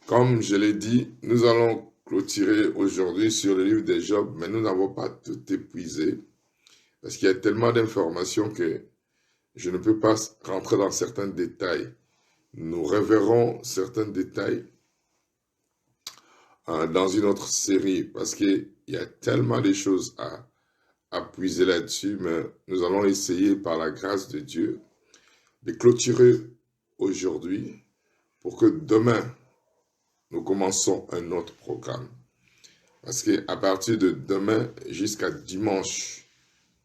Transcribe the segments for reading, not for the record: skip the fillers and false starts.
Comme je l'ai dit, nous allons clôturer aujourd'hui sur le livre de Job, mais nous n'avons pas tout épuisé parce qu'il y a tellement d'informations que je ne peux pas rentrer dans certains détails. Nous reverrons certains détails dans une autre série parce qu'il y a tellement de choses à puiser là-dessus, mais nous allons essayer par la grâce de Dieu de clôturer aujourd'hui pour que demain, nous commençons un autre programme. Parce qu'à partir de demain jusqu'à dimanche,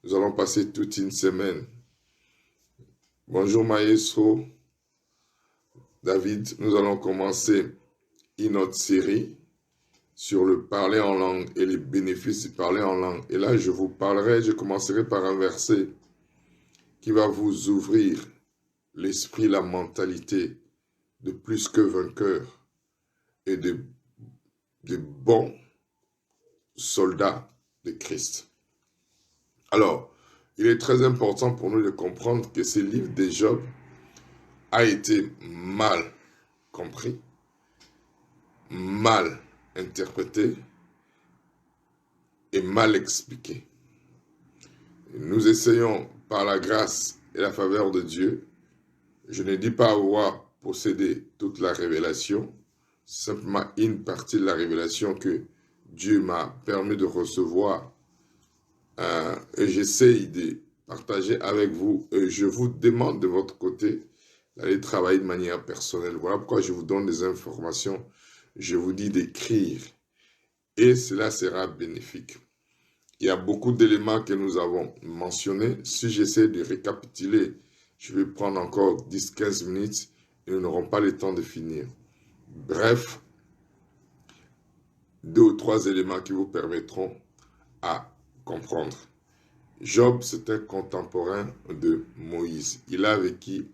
nous allons passer toute une semaine. Bonjour Maestro, David, nous allons commencer une autre série sur le parler en langue et les bénéfices du parler en langue. Et là, je commencerai par un verset qui va vous ouvrir l'esprit, la mentalité de plus que vainqueurs et de bons soldats de Christ. Alors, il est très important pour nous de comprendre que ce livre de Job a été mal compris, mal interprété et mal expliqué. Nous essayons, par la grâce et la faveur de Dieu, je ne dis pas avoir possédé toute la révélation, simplement une partie de la révélation que Dieu m'a permis de recevoir et j'essaye de partager avec vous. Et je vous demande de votre côté d'aller travailler de manière personnelle. Voilà pourquoi je vous donne des informations. Je vous dis d'écrire et cela sera bénéfique. Il y a beaucoup d'éléments que nous avons mentionnés. Si j'essaie de récapituler, je vais prendre encore 10-15 minutes et nous n'aurons pas le temps de finir. Bref, 2 ou 3 éléments qui vous permettront à comprendre. Job, c'est un contemporain de Moïse. Il a vécu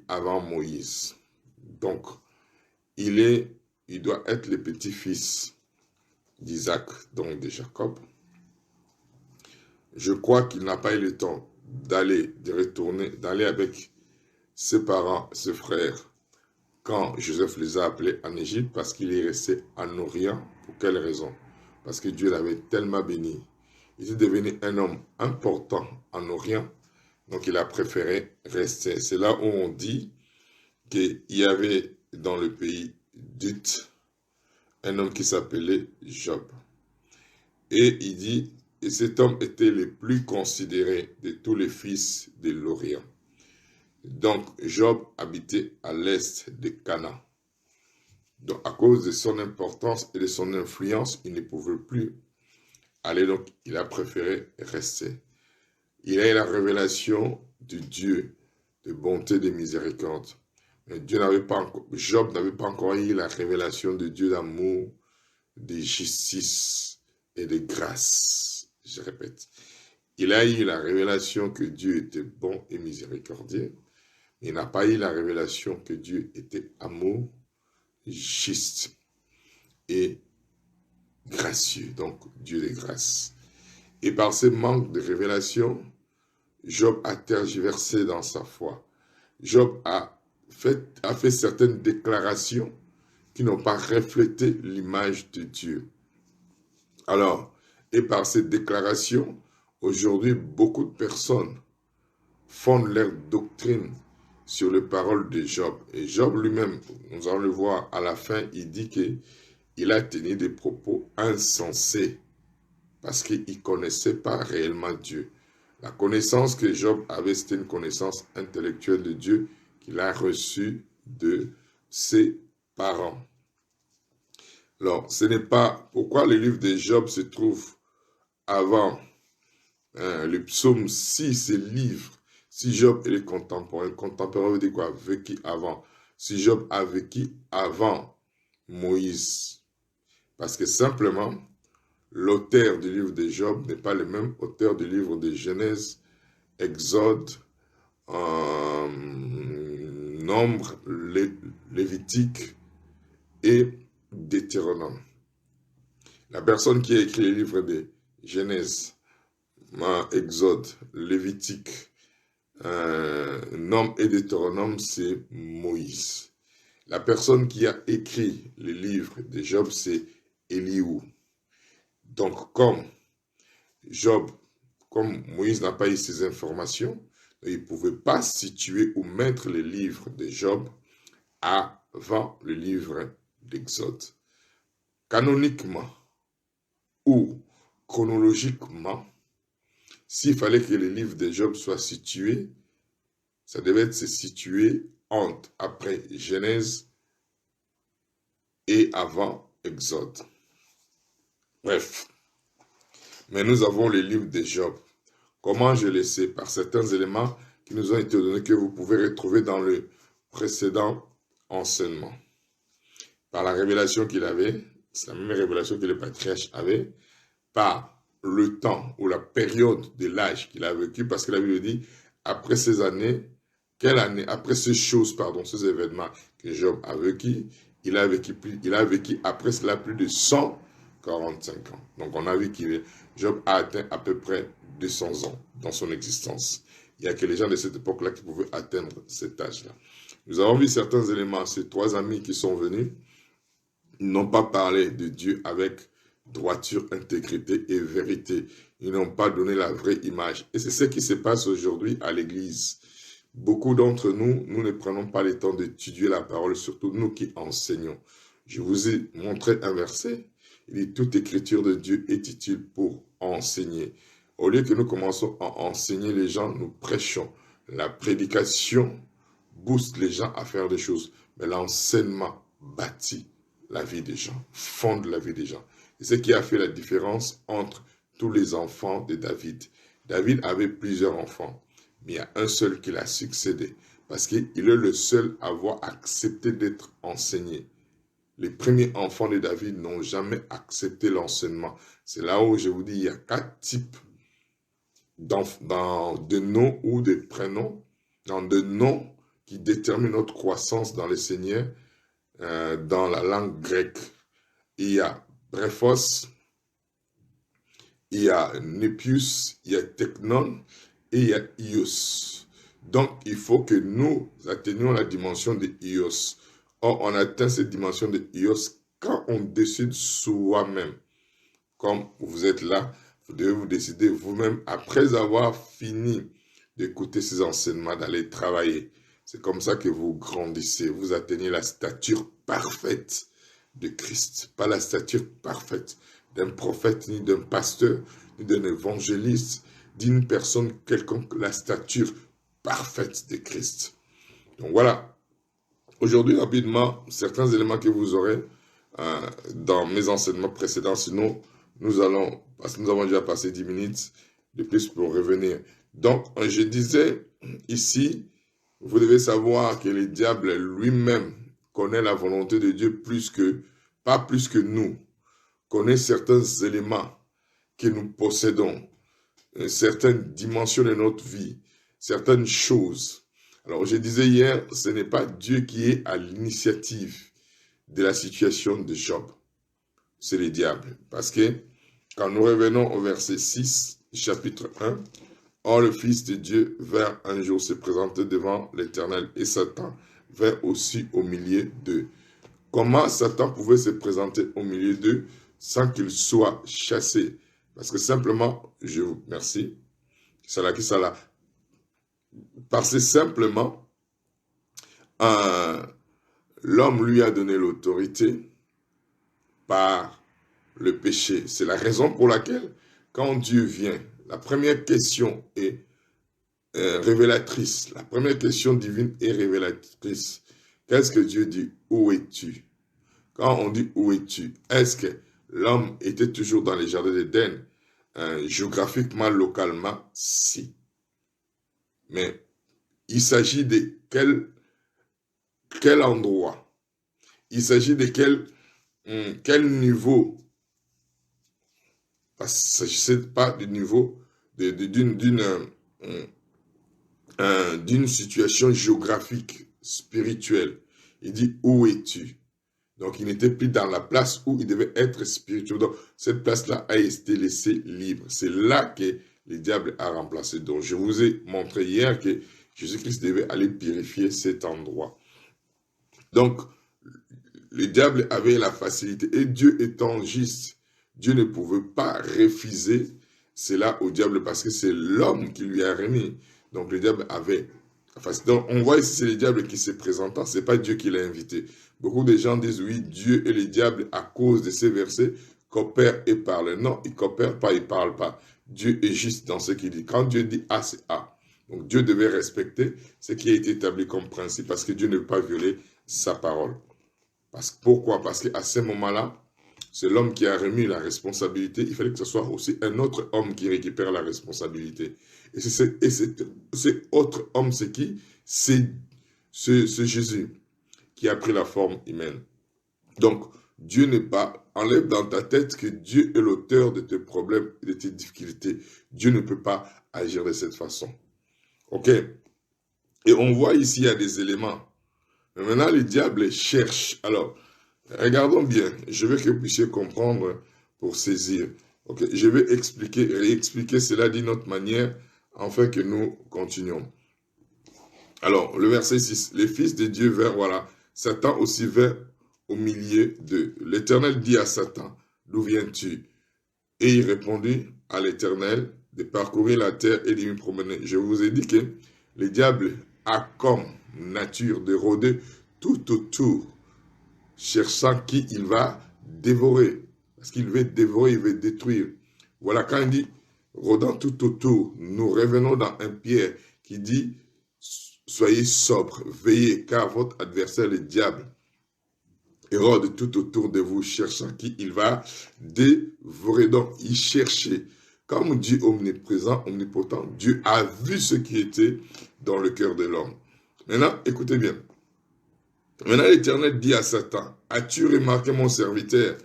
avant Moïse. Donc, il doit être le petit-fils d'Isaac, donc de Jacob. Je crois qu'il n'a pas eu le temps d'aller avec ses parents, ses frères, quand Joseph les a appelés en Égypte, parce qu'il est resté en Orient. Pour quelle raison? Parce que Dieu l'avait tellement béni. Il est devenu un homme important en Orient, donc il a préféré rester. C'est là où on dit qu'il y avait dans le pays d'Ut un homme qui s'appelait Job. Et il dit, et cet homme était le plus considéré de tous les fils de l'Orient. Donc Job habitait à l'est de Canaan. Donc à cause de son importance et de son influence, il ne pouvait plus aller, donc il a préféré rester. Il a eu la révélation de Dieu, de bonté et de miséricorde. Mais Job n'avait pas encore eu la révélation de Dieu d'amour, de justice et de grâce. Je répète, il a eu la révélation que Dieu était bon et miséricordieux. Il n'a pas eu la révélation que Dieu était amour, juste et gracieux, donc Dieu de grâce. Et par ce manque de révélation, Job a tergiversé dans sa foi. Job a fait certaines déclarations qui n'ont pas reflété l'image de Dieu. Alors, et par ces déclarations, aujourd'hui, beaucoup de personnes fondent leur doctrine sur les paroles de Job. Et Job lui-même, nous allons le voir à la fin, il dit qu'il a tenu des propos insensés parce qu'il ne connaissait pas réellement Dieu. La connaissance que Job avait, c'était une connaissance intellectuelle de Dieu qu'il a reçue de ses parents. Alors, ce n'est pas pourquoi le livre de Job se trouve avant le psaume 6, ce livre. Si Job est contemporain veut dire quoi? Vécu avant. Si Job a vécu avant Moïse. Parce que simplement, l'auteur du livre de Job n'est pas le même auteur du livre de Genèse, Exode, Nombre, Lévitique et Deutéronome. La personne qui a écrit les livres de Genèse, Exode, Lévitique, Nombre et Deutéronome, c'est Moïse. La personne qui a écrit le livre de Job, c'est Elihu. Donc, comme Moïse n'a pas eu ces informations, il ne pouvait pas situer ou mettre le livre de Job avant le livre d'Exode. Canoniquement ou chronologiquement, s'il fallait que le livre de Job soit situé, ça devait se situer après Genèse et avant Exode. Bref, mais nous avons le livre de Job. Comment je le sais? Par certains éléments qui nous ont été donnés que vous pouvez retrouver dans le précédent enseignement. Par la révélation qu'il avait, c'est la même révélation que le patriarche avait, par le temps ou la période de l'âge qu'il a vécu, parce que la Bible dit, après ces années, quelle année, après ces choses, ces événements que Job a vécu, il a vécu après cela plus de 145 ans. Donc on a vu que Job a atteint à peu près 200 ans dans son existence. Il n'y a que les gens de cette époque-là qui pouvaient atteindre cet âge-là. Nous avons vu certains éléments, ces trois amis qui sont venus, n'ont pas parlé de Dieu avec droiture, intégrité et vérité. Ils n'ont pas donné la vraie image. Et c'est ce qui se passe aujourd'hui à l'Église. Beaucoup d'entre nous, nous ne prenons pas le temps d'étudier la parole, surtout nous qui enseignons. Je vous ai montré un verset. Il dit, toute écriture de Dieu est utile pour enseigner. Au lieu que nous commençons à enseigner les gens, nous prêchons. La prédication booste les gens à faire des choses. Mais l'enseignement bâtit la vie des gens, fonde la vie des gens. C'est ce qui a fait la différence entre tous les enfants de David. David avait plusieurs enfants, mais il y a un seul qui l'a succédé, parce qu'il est le seul à avoir accepté d'être enseigné. Les premiers enfants de David n'ont jamais accepté l'enseignement. C'est là où je vous dis, il y a 4 types de noms ou de prénoms, de noms qui déterminent notre croissance dans le Seigneur, dans la langue grecque. Il y a Brephos, il y a Nepius, il y a Technon et il y a Ios. Donc, il faut que nous atteignions la dimension de Ios. Or, on atteint cette dimension de Ios quand on décide soi-même. Comme vous êtes là, vous devez vous décider vous-même, après avoir fini d'écouter ces enseignements, d'aller travailler. C'est comme ça que vous grandissez, vous atteignez la stature parfaite de Christ. Pas la stature parfaite d'un prophète, ni d'un pasteur, ni d'un évangéliste, d'une personne quelconque, la stature parfaite de Christ. Donc voilà, aujourd'hui rapidement, certains éléments que vous aurez dans mes enseignements précédents, sinon nous allons, parce que nous avons déjà passé 10 minutes de plus pour revenir. Donc je disais ici, vous devez savoir que le diable lui-même connaît la volonté de Dieu pas plus que nous, connaît certains éléments que nous possédons, certaines dimensions de notre vie, certaines choses. Alors je disais hier, ce n'est pas Dieu qui est à l'initiative de la situation de Job, c'est le diable. Parce que quand nous revenons au verset 6, chapitre 1, or le Fils de Dieu vint un jour se présenter devant l'Éternel et Satan vint aussi au milieu d'eux. Comment Satan pouvait se présenter au milieu d'eux sans qu'il soit chassé? Parce que simplement, merci, parce que simplement, l'homme lui a donné l'autorité par le péché. C'est la raison pour laquelle, quand Dieu vient, la première question est révélatrice. La première question divine est révélatrice. Qu'est-ce que Dieu dit? Où es-tu? Quand on dit où es-tu, est-ce que l'homme était toujours dans les jardins d'Éden? Géographiquement, localement, si. Mais il s'agit de quel endroit? Il s'agit de quel niveau? Parce qu'il ne s'agissait pas du niveau d'une situation géographique, spirituelle. Il dit, où es-tu? Donc, il n'était plus dans la place où il devait être spirituel. Donc, cette place-là a été laissée libre. C'est là que le diable a remplacé. Donc, je vous ai montré hier que Jésus-Christ devait aller purifier cet endroit. Donc, le diable avait la facilité. Et Dieu étant juste, Dieu ne pouvait pas refuser cela au diable parce que c'est l'homme qui lui a remis. Donc le diable avait la facilité. Donc on voit ici c'est le diable qui se présente, ce n'est pas Dieu qui l'a invité. Beaucoup de gens disent oui, Dieu et le diable à cause de ces versets coopèrent et parlent. Non, ils ne coopèrent pas, ils ne parlent pas. Dieu est juste dans ce qu'il dit. Quand Dieu dit A, c'est A. Donc Dieu devait respecter ce qui a été établi comme principe parce que Dieu ne veut pas violer sa parole. Pourquoi? Parce qu'à ce moment-là, c'est l'homme qui a remis la responsabilité. Il fallait que ce soit aussi un autre homme qui récupère la responsabilité. Et cet autre homme, c'est qui? C'est ce Jésus qui a pris la forme humaine. Donc, Dieu n'est pas... Enlève dans ta tête que Dieu est l'auteur de tes problèmes et de tes difficultés. Dieu ne peut pas agir de cette façon. OK? Et on voit ici, il y a des éléments. Mais maintenant, le diable cherche. Alors, regardons bien. Je veux que vous puissiez comprendre pour saisir. Okay. Je vais réexpliquer cela d'une autre manière afin que nous continuions. Alors, le verset 6. Les fils de Dieu vinrent, voilà. Satan aussi vint au milieu d'eux. L'Éternel dit à Satan, d'où viens-tu? Et il répondit à l'Éternel de parcourir la terre et de m'y promener. Je vous ai dit que le diable a comme nature de rôder tout autour, cherchant qui il va dévorer. Parce qu'il veut dévorer, il veut détruire. Voilà, quand il dit rôdant tout autour, nous revenons dans un Pierre qui dit soyez sobres, veillez, car votre adversaire, le diable, rôde tout autour de vous, cherchant qui il va dévorer. Donc, il cherchait. Comme Dieu omniprésent, omnipotent, Dieu a vu ce qui était dans le cœur de l'homme. Maintenant, écoutez bien. Maintenant, l'Éternel dit à Satan, as-tu remarqué mon serviteur?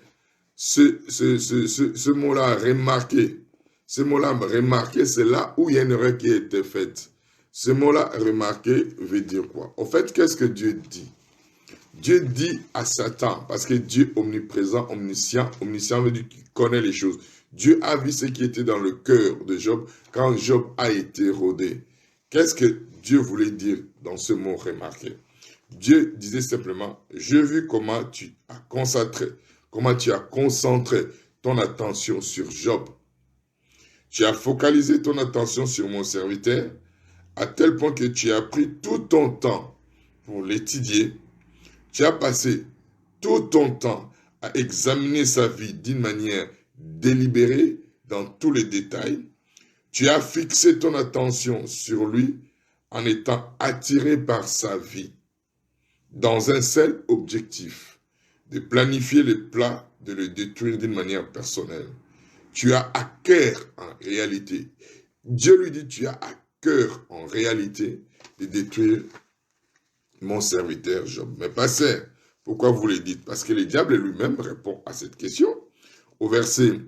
Ce mot-là, remarqué. Ce mot-là, remarqué, c'est là où il y a une erreur qui a été faite. Ce mot-là, remarqué, veut dire quoi? En fait, qu'est-ce que Dieu dit? Dieu dit à Satan, parce que Dieu omniprésent, omniscient veut dire qu'il connaît les choses. Dieu a vu ce qui était dans le cœur de Job quand Job a été rôdé. Qu'est-ce que Dieu voulait dire dans ce mot remarqué? Dieu disait simplement, j'ai vu comment tu as concentré ton attention sur Job. Tu as focalisé ton attention sur mon serviteur à tel point que tu as pris tout ton temps pour l'étudier. Tu as passé tout ton temps à examiner sa vie d'une manière délibérée dans tous les détails. Tu as fixé ton attention sur lui en étant attiré par sa vie dans un seul objectif, de planifier le plat, de le détruire d'une manière personnelle. Tu as à cœur en réalité. Dieu lui dit, tu as à cœur en réalité de détruire mon serviteur Job. Mais pasteur, pourquoi vous le dites? Parce que le diable lui-même répond à cette question. Au verset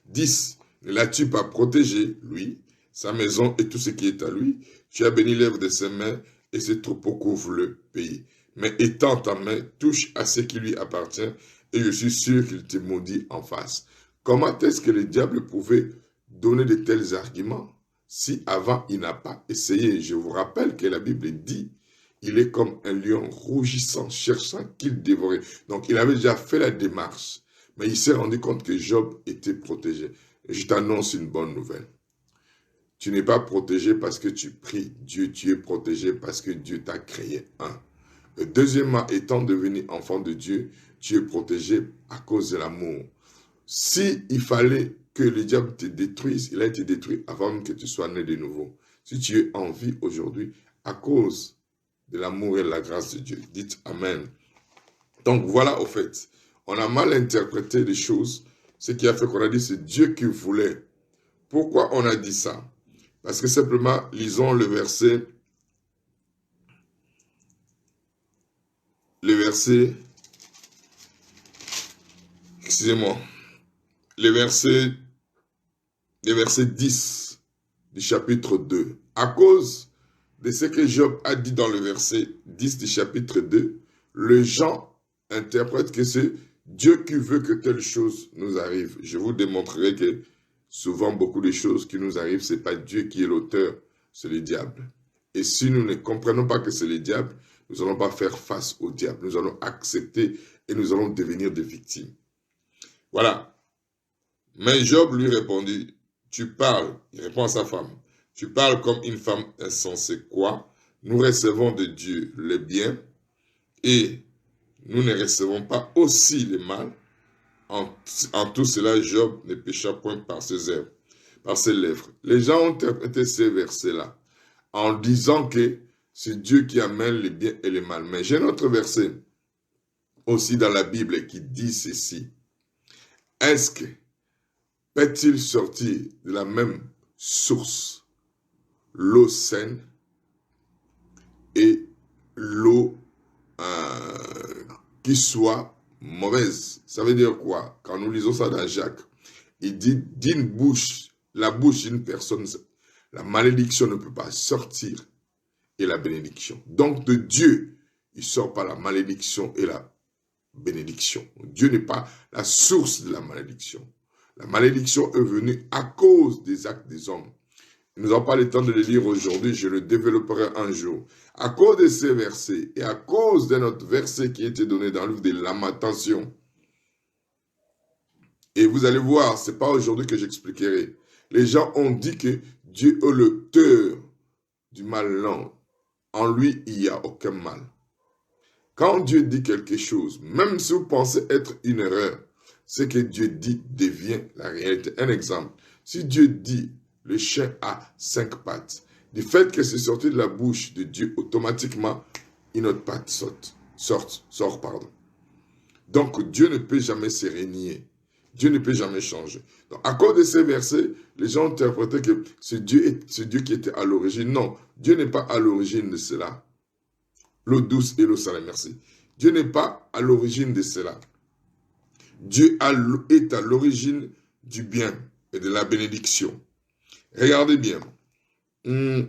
10, ne l'as-tu pas protégé, lui, sa maison et tout ce qui est à lui? Tu as béni l'œuvre de ses mains et ses troupeaux couvrent le pays. Mais étends ta main, touche à ce qui lui appartient et je suis sûr qu'il te maudit en face. Comment est-ce que le diable pouvait donner de tels arguments si avant il n'a pas essayé? Je vous rappelle que la Bible dit, il est comme un lion rougissant, cherchant qu'il dévorait. Donc il avait déjà fait la démarche, mais il s'est rendu compte que Job était protégé. Et je t'annonce une bonne nouvelle. Tu n'es pas protégé parce que tu pries Dieu, tu es protégé parce que Dieu t'a créé. Deuxièmement, étant devenu enfant de Dieu, tu es protégé à cause de l'amour. Si il fallait que le diable te détruise, il a été détruit avant même que tu sois né de nouveau. Si tu es en vie aujourd'hui, à cause de l'amour et de la grâce de Dieu. Dites Amen. Donc voilà, au fait, on a mal interprété les choses. Ce qui a fait qu'on a dit, c'est Dieu qui voulait. Pourquoi on a dit ça? Parce que simplement, lisons le verset, excusez-moi, le verset 10 du chapitre 2. À cause de ce que Job a dit dans le verset 10 du chapitre 2, les gens interprètent que c'est Dieu qui veut que telle chose nous arrive. Je vous démontrerai que souvent, beaucoup de choses qui nous arrivent, ce n'est pas Dieu qui est l'auteur, c'est le diable. Et si nous ne comprenons pas que c'est le diable, nous n'allons pas faire face au diable. Nous allons accepter et nous allons devenir des victimes. Voilà. Mais Job lui répondit, tu parles, il répond à sa femme, tu parles comme une femme insensée. Quoi? Nous recevons de Dieu le bien et nous ne recevons pas aussi le mal. En tout cela, Job ne pécha point par ses lèvres. Les gens ont interprété ces versets-là en disant que c'est Dieu qui amène le bien et le mal. Mais j'ai un autre verset aussi dans la Bible qui dit ceci. Est-ce que peut-il sortir de la même source l'eau saine et l'eau qui soit mauvaise? Ça veut dire quoi? Quand nous lisons ça dans Jacques, il dit d'une bouche, la bouche d'une personne, la malédiction ne peut pas sortir et la bénédiction. Donc de Dieu, il ne sort pas la malédiction et la bénédiction. Dieu n'est pas la source de la malédiction. La malédiction est venue à cause des actes des hommes. Nous n'avons pas le temps de le lire aujourd'hui, je le développerai un jour. À cause de ces versets et à cause de notre verset qui a été donné dans le livre des Lamentations. Et vous allez voir, ce n'est pas aujourd'hui que j'expliquerai. Les gens ont dit que Dieu est l'auteur du mal. Non. En lui, il n'y a aucun mal. Quand Dieu dit quelque chose, même si vous pensez être une erreur, ce que Dieu dit devient la réalité. Un exemple, si Dieu dit le chien a 5 pattes, du fait que c'est sorti de la bouche de Dieu, automatiquement, une autre patte sort. Donc Dieu ne peut jamais se renier. Dieu ne peut jamais changer. Donc, à cause de ces versets, les gens ont interprété que c'est Dieu qui était à l'origine. Non, Dieu n'est pas à l'origine de cela. L'eau douce et l'eau salée, merci. Dieu n'est pas à l'origine de cela. Dieu est à l'origine du bien et de la bénédiction. Regardez bien. Une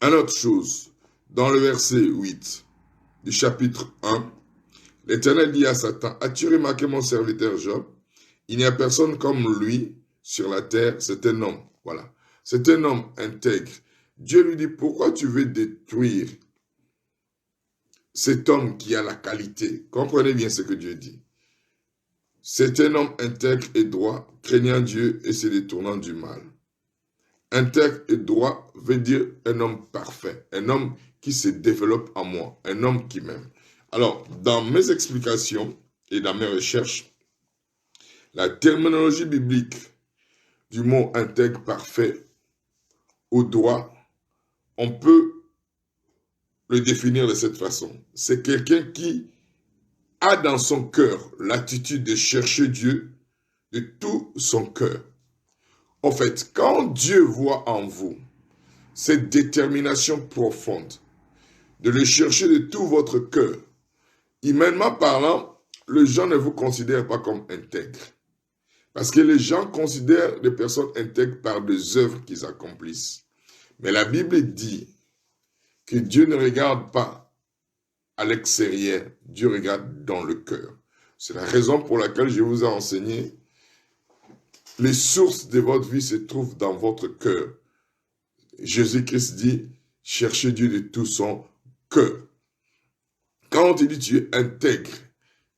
autre chose, dans le verset 8 du chapitre 1, l'Éternel dit à Satan, as-tu remarqué mon serviteur Job? Il n'y a personne comme lui sur la terre, c'est un homme. Voilà. C'est un homme intègre. Dieu lui dit, pourquoi tu veux détruire cet homme qui a la qualité? Comprenez bien ce que Dieu dit. C'est un homme intègre et droit, craignant Dieu et se détournant du mal. Intègre et droit veut dire un homme parfait, un homme qui se développe en moi, un homme qui m'aime. Alors, dans mes explications et dans mes recherches, la terminologie biblique du mot intègre, parfait ou droit, on peut le définir de cette façon. C'est quelqu'un qui a dans son cœur l'attitude de chercher Dieu de tout son cœur. En fait, quand Dieu voit en vous cette détermination profonde de le chercher de tout votre cœur, humainement parlant, les gens ne vous considèrent pas comme intègres. Parce que les gens considèrent les personnes intègres par des œuvres qu'ils accomplissent. Mais la Bible dit que Dieu ne regarde pas à l'extérieur, Dieu regarde dans le cœur. C'est la raison pour laquelle je vous ai enseigné, les sources de votre vie se trouvent dans votre cœur. Jésus-Christ dit, cherchez Dieu de tout son cœur. Quand on te dit tu es intègre,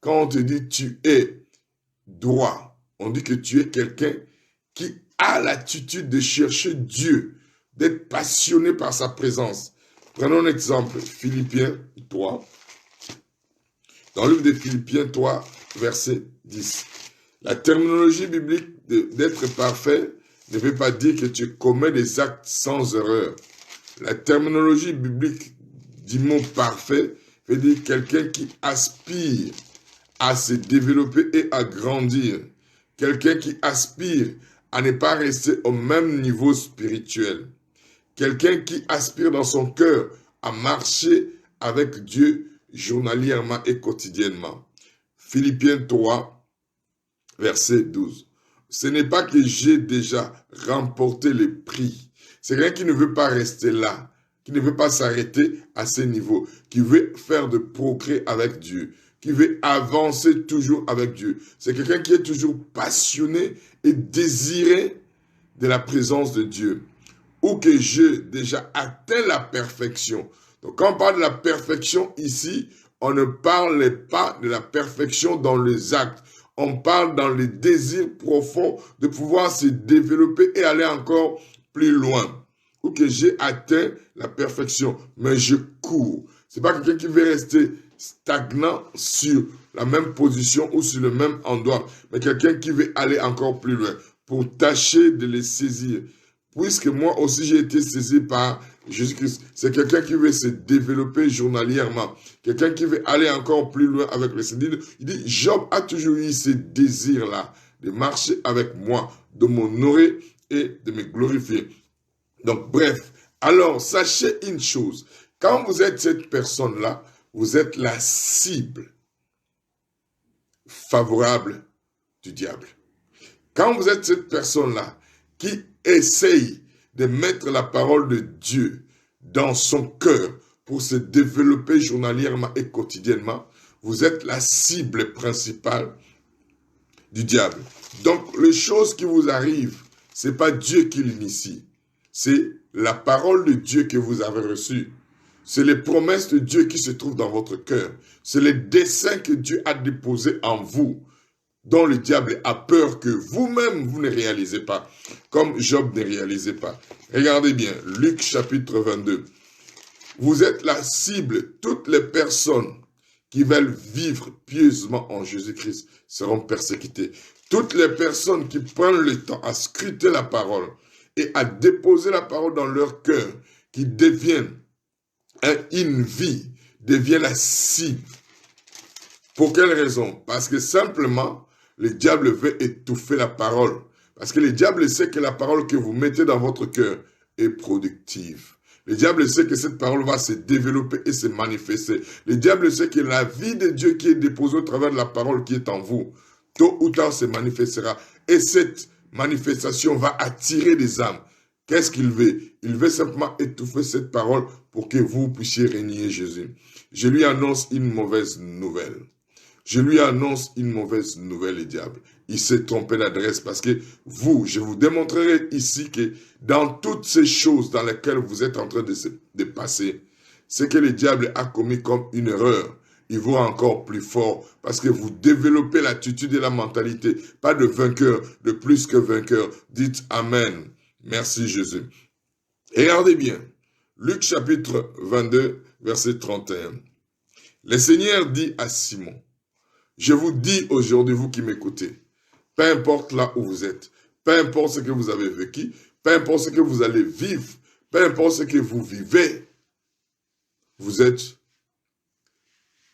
quand on te dit tu es droit, on dit que tu es quelqu'un qui a l'attitude de chercher Dieu, d'être passionné par sa présence. Prenons un exemple, Philippiens 3. Dans le livre de Philippiens 3, verset 10. La terminologie biblique d'être parfait ne veut pas dire que tu commets des actes sans erreur. La terminologie biblique du mot parfait veut dire quelqu'un qui aspire à se développer et à grandir. Quelqu'un qui aspire à ne pas rester au même niveau spirituel. Quelqu'un qui aspire dans son cœur à marcher avec Dieu journalièrement et quotidiennement. Philippiens 3, verset 12. Ce n'est pas que j'ai déjà remporté le prix. C'est quelqu'un qui ne veut pas rester là, qui ne veut pas s'arrêter à ce niveau, qui veut faire de progrès avec Dieu, qui veut avancer toujours avec Dieu. C'est quelqu'un qui est toujours passionné et désiré de la présence de Dieu. ou que j'ai déjà atteint la perfection. Donc quand on parle de la perfection ici, on ne parle pas de la perfection dans les actes. On parle dans les désirs profonds de pouvoir se développer et aller encore plus loin. Ou que j'ai atteint la perfection, mais je cours. C'est pas quelqu'un qui veut rester stagnant sur la même position ou sur le même endroit, mais quelqu'un qui veut aller encore plus loin pour tâcher de les saisir. Puisque moi aussi j'ai été saisi par Jésus-Christ. C'est quelqu'un qui veut se développer journalièrement. Quelqu'un qui veut aller encore plus loin avec le Seigneur. Il dit, Job a toujours eu ce désir-là de marcher avec moi, de m'honorer et de me glorifier. Donc bref, alors sachez une chose. Quand vous êtes cette personne-là, vous êtes la cible favorable du diable. Quand vous êtes cette personne-là qui essaye de mettre la parole de Dieu dans son cœur pour se développer journalièrement et quotidiennement, vous êtes la cible principale du diable. Donc, les choses qui vous arrivent, ce n'est pas Dieu qui l'initie. C'est la parole de Dieu que vous avez reçue. C'est les promesses de Dieu qui se trouvent dans votre cœur. C'est les desseins que Dieu a déposés en vous, dont le diable a peur que vous-même, vous ne réalisez pas, comme Job ne réalisait pas. Regardez bien, Luc chapitre 22. Vous êtes la cible. Toutes les personnes qui veulent vivre pieusement en Jésus-Christ seront persécutées. Toutes les personnes qui prennent le temps à scruter la parole et à déposer la parole dans leur cœur, qui deviennent une vie, deviennent la cible. Pour quelle raison? Parce que simplement, le diable veut étouffer la parole. Parce que le diable sait que la parole que vous mettez dans votre cœur est productive. Le diable sait que cette parole va se développer et se manifester. Le diable sait que la vie de Dieu qui est déposée au travers de la parole qui est en vous, tôt ou tard se manifestera. Et cette manifestation va attirer des âmes. Qu'est-ce qu'il veut? Il veut simplement étouffer cette parole pour que vous puissiez régner Jésus. Je lui annonce une mauvaise nouvelle. Je lui annonce une mauvaise nouvelle, le diable. Il s'est trompé d'adresse parce que vous, je vous démontrerai ici que dans toutes ces choses dans lesquelles vous êtes en train de passer, ce que le diable a commis comme une erreur, il vaut encore plus fort parce que vous développez l'attitude et la mentalité, pas de vainqueur, de plus que vainqueur. Dites Amen. Merci Jésus. Et regardez bien, Luc chapitre 22, verset 31. Le Seigneur dit à Simon, je vous dis aujourd'hui, vous qui m'écoutez, peu importe là où vous êtes, peu importe ce que vous avez vécu, peu importe ce que vous allez vivre, peu importe ce que vous vivez, vous êtes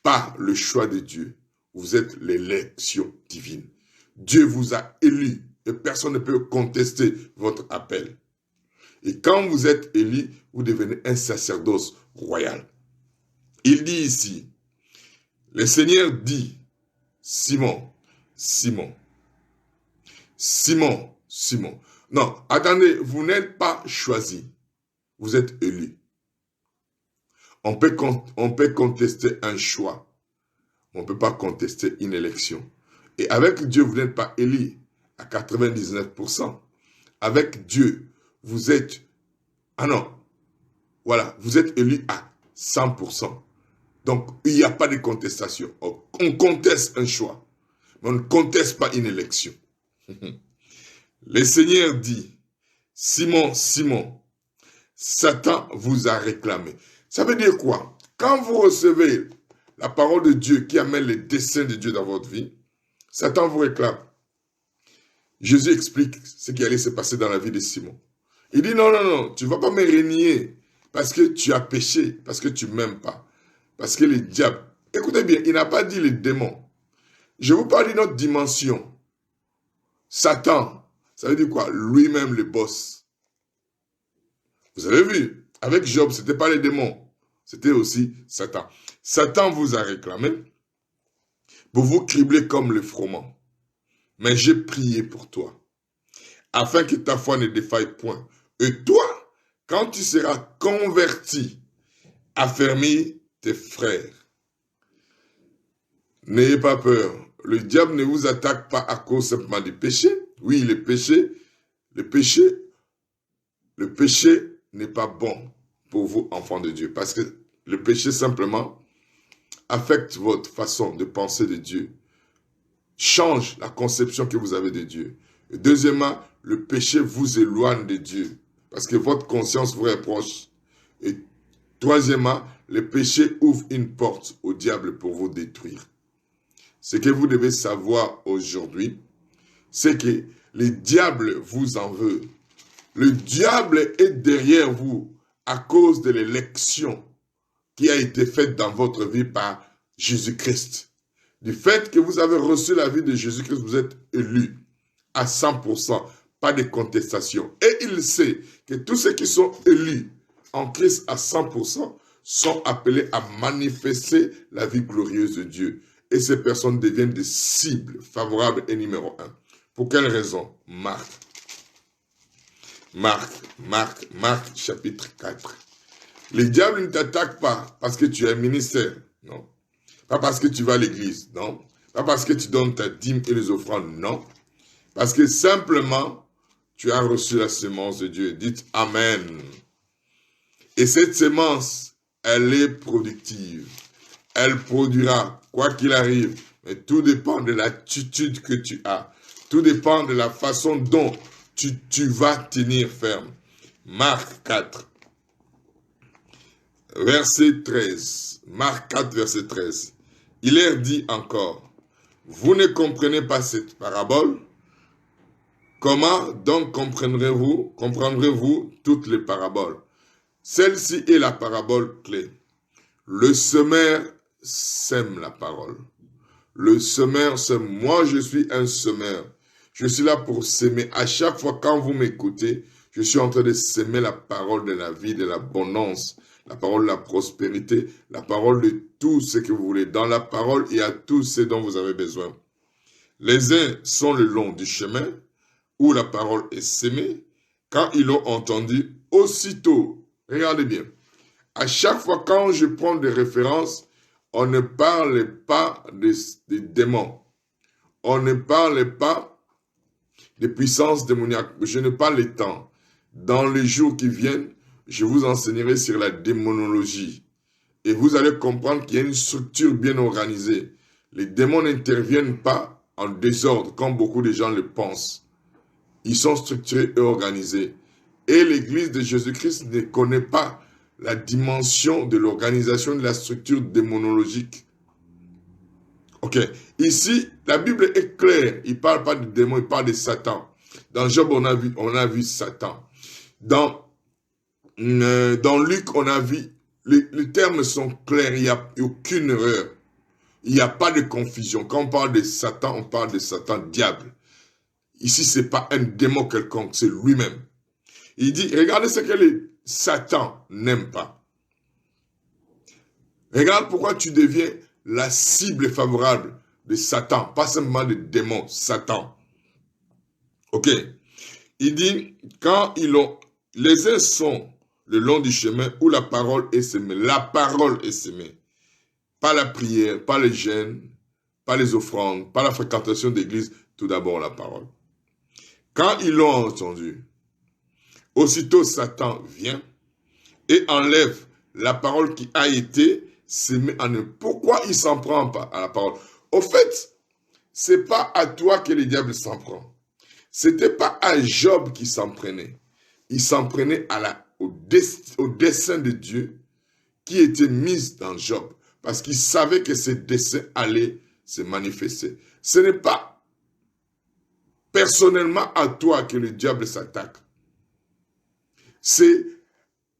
pas le choix de Dieu, vous êtes l'élection divine. Dieu vous a élu et personne ne peut contester votre appel. Et quand vous êtes élu, vous devenez un sacerdoce royal. Il dit ici, le Seigneur dit, Simon, Simon, Simon, Simon. Non, attendez, vous n'êtes pas choisi, vous êtes élu. On peut contester un choix, on ne peut pas contester une élection. Et avec Dieu, vous n'êtes pas élu à 99%. Avec Dieu, vous êtes, vous êtes élu à 100%. Donc, il n'y a pas de contestation. On conteste un choix, mais on ne conteste pas une élection. Le Seigneur dit, Simon, Simon, Satan vous a réclamé. Ça veut dire quoi? Quand vous recevez la parole de Dieu qui amène les desseins de Dieu dans votre vie, Satan vous réclame. Jésus explique ce qui allait se passer dans la vie de Simon. Il dit, non, non, non, tu ne vas pas me renier parce que tu as péché, parce que tu ne m'aimes pas. Parce que les diables, écoutez bien, il n'a pas dit les démons. Je vous parle d'une autre dimension. Satan, ça veut dire quoi? Lui-même le boss. Vous avez vu, avec Job, ce n'était pas les démons, c'était aussi Satan. Satan vous a réclamé pour vous cribler comme le froment. Mais j'ai prié pour toi, afin que ta foi ne défaille point. Et toi, quand tu seras converti, affermis tes frères. N'ayez pas peur. Le diable ne vous attaque pas à cause simplement du péché. Oui, le péché le péché n'est pas bon pour vous, enfants de Dieu. Parce que le péché, simplement, affecte votre façon de penser de Dieu. Change la conception que vous avez de Dieu. Et deuxièmement, le péché vous éloigne de Dieu. Parce que votre conscience vous reproche. Et troisièmement, le péché ouvre une porte au diable pour vous détruire. Ce que vous devez savoir aujourd'hui, c'est que le diable vous en veut. Le diable est derrière vous à cause de l'élection qui a été faite dans votre vie par Jésus-Christ. Du fait que vous avez reçu la vie de Jésus-Christ, vous êtes élu à 100%, pas de contestation. Et il sait que tous ceux qui sont élus en Christ à 100% sont appelés à manifester la vie glorieuse de Dieu. Et ces personnes deviennent des cibles favorables et numéro 1. Pour quelle raison? Marc, chapitre 4. Le diable ne t'attaque pas parce que tu as un ministère, non. Pas parce que tu vas à l'église, non. Pas parce que tu donnes ta dîme et les offrandes, non. Parce que simplement, tu as reçu la semence de Dieu. Dites Amen. Et cette semence, elle est productive. Elle produira, quoi qu'il arrive. Mais tout dépend de l'attitude que tu as. Tout dépend de la façon dont tu vas tenir ferme. Marc 4, verset 13. Marc 4, verset 13. Il leur dit encore, vous ne comprenez pas cette parabole? Comment donc comprendrez-vous toutes les paraboles? Celle-ci est la parabole clé. Le semeur sème la parole. Le semeur sème. Moi, je suis un semeur. Je suis là pour s'aimer. À chaque fois quand vous m'écoutez, je suis en train de s'aimer la parole de la vie, de l'abondance, la parole de la prospérité, la parole de tout ce que vous voulez. Dans la parole, il y a tout ce dont vous avez besoin. Les uns sont le long du chemin où la parole est sémée. Quand ils l'ont entendu, aussitôt, regardez bien, à chaque fois quand je prends des références, on ne parle pas des démons. On ne parle pas des puissances démoniaques. Je n'ai pas le temps. Dans les jours qui viennent, je vous enseignerai sur la démonologie. Et vous allez comprendre qu'il y a une structure bien organisée. Les démons n'interviennent pas en désordre, comme beaucoup de gens le pensent. Ils sont structurés et organisés. Et l'Église de Jésus-Christ ne connaît pas la dimension de l'organisation de la structure démonologique. Ok. Ici, la Bible est claire. Il ne parle pas de démons, il parle de Satan. Dans Job, on a vu Satan. Dans Luc, on a vu, les termes sont clairs, il n'y a aucune erreur. Il n'y a pas de confusion. Quand on parle de Satan, on parle de Satan, diable. Ici, ce n'est pas un démon quelconque, c'est lui-même. Il dit, regardez ce que le Satan n'aime pas. Regarde pourquoi tu deviens la cible favorable de Satan, pas simplement de démons, Satan. Ok. Il dit, quand les uns sont le long du chemin où la parole est semée. La parole est semée. Pas la prière, pas les jeûnes, pas les offrandes, pas la fréquentation d'église, tout d'abord la parole. Quand ils l'ont entendu, aussitôt Satan vient et enlève la parole qui a été semée en eux. Pourquoi il s'en prend pas à la parole? Au fait, c'est pas à toi que le diable s'en prend. C'était pas à Job qui s'en prenait. Il s'en prenait au dessein de Dieu qui était mis dans Job. Parce qu'il savait que ce dessein allait se manifester. Ce n'est pas personnellement à toi que le diable s'attaque. C'est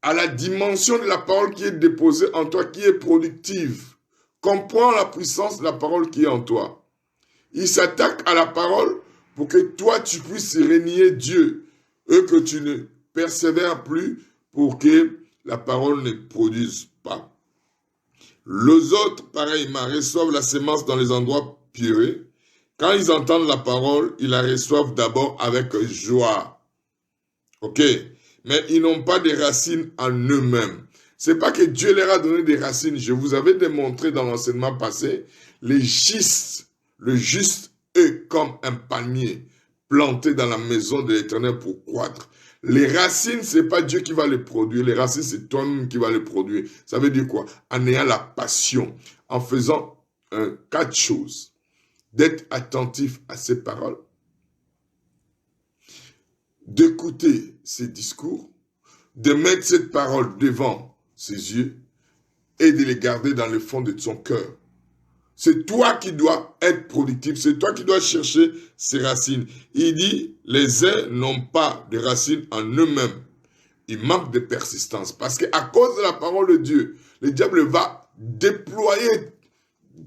à la dimension de la parole qui est déposée en toi, qui est productive. Comprends la puissance de la parole qui est en toi. Il s'attaque à la parole pour que toi, tu puisses renier Dieu et que tu ne persévères plus pour que la parole ne produise pas. Les autres, pareillement, reçoivent la semence dans les endroits pieux. Quand ils entendent la parole, ils la reçoivent d'abord avec joie. Ok? Mais ils n'ont pas de racines en eux-mêmes. Ce n'est pas que Dieu leur a donné des racines. Je vous avais démontré dans l'enseignement passé, le juste est comme un palmier planté dans la maison de l'Éternel pour croître. Les racines, ce n'est pas Dieu qui va les produire. Les racines, c'est toi-même qui va les produire. Ça veut dire quoi? En ayant la passion, en faisant 4 choses. D'être attentif à ses paroles, d'écouter ses discours, de mettre cette parole devant ses yeux et de les garder dans le fond de son cœur. C'est toi qui dois être productif, c'est toi qui dois chercher ces racines. Il dit, les uns n'ont pas de racines en eux-mêmes. Il manque de persistance. Parce qu'à cause de la parole de Dieu, le diable va déployer,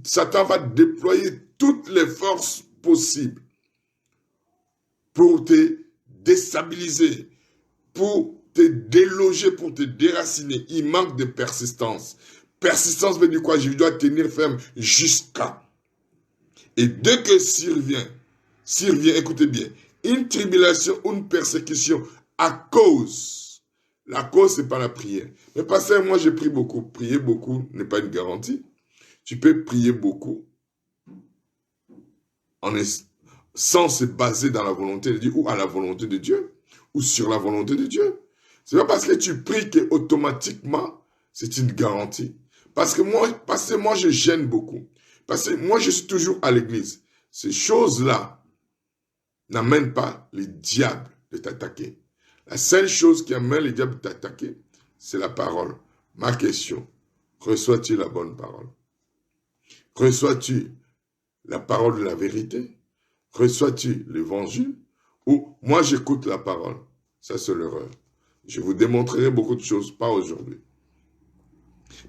Satan va déployer toutes les forces possibles pour te déstabiliser, pour te déloger, pour te déraciner. Il manque de persistance. Persistance veut dire quoi? Je dois tenir ferme jusqu'à. Et dès que survient, écoutez bien, une tribulation ou une persécution à cause, la cause c'est pas la prière. Mais pasteur, moi j'ai prié beaucoup. Prier beaucoup n'est pas une garantie. Tu peux prier beaucoup sans se baser dans la volonté de Dieu ou à la volonté de Dieu ou sur la volonté de Dieu. C'est pas parce que tu pries que automatiquement c'est une garantie. Parce que moi je gêne beaucoup. Parce que moi je suis toujours à l'église. Ces choses-là n'amènent pas les diables de t'attaquer. La seule chose qui amène les diables de t'attaquer, c'est la parole. Ma question, reçois-tu la bonne parole? Reçois-tu la parole de la vérité? Reçois-tu l'évangile? Ou moi j'écoute la parole? Ça c'est l'erreur. Je vous démontrerai beaucoup de choses, pas aujourd'hui.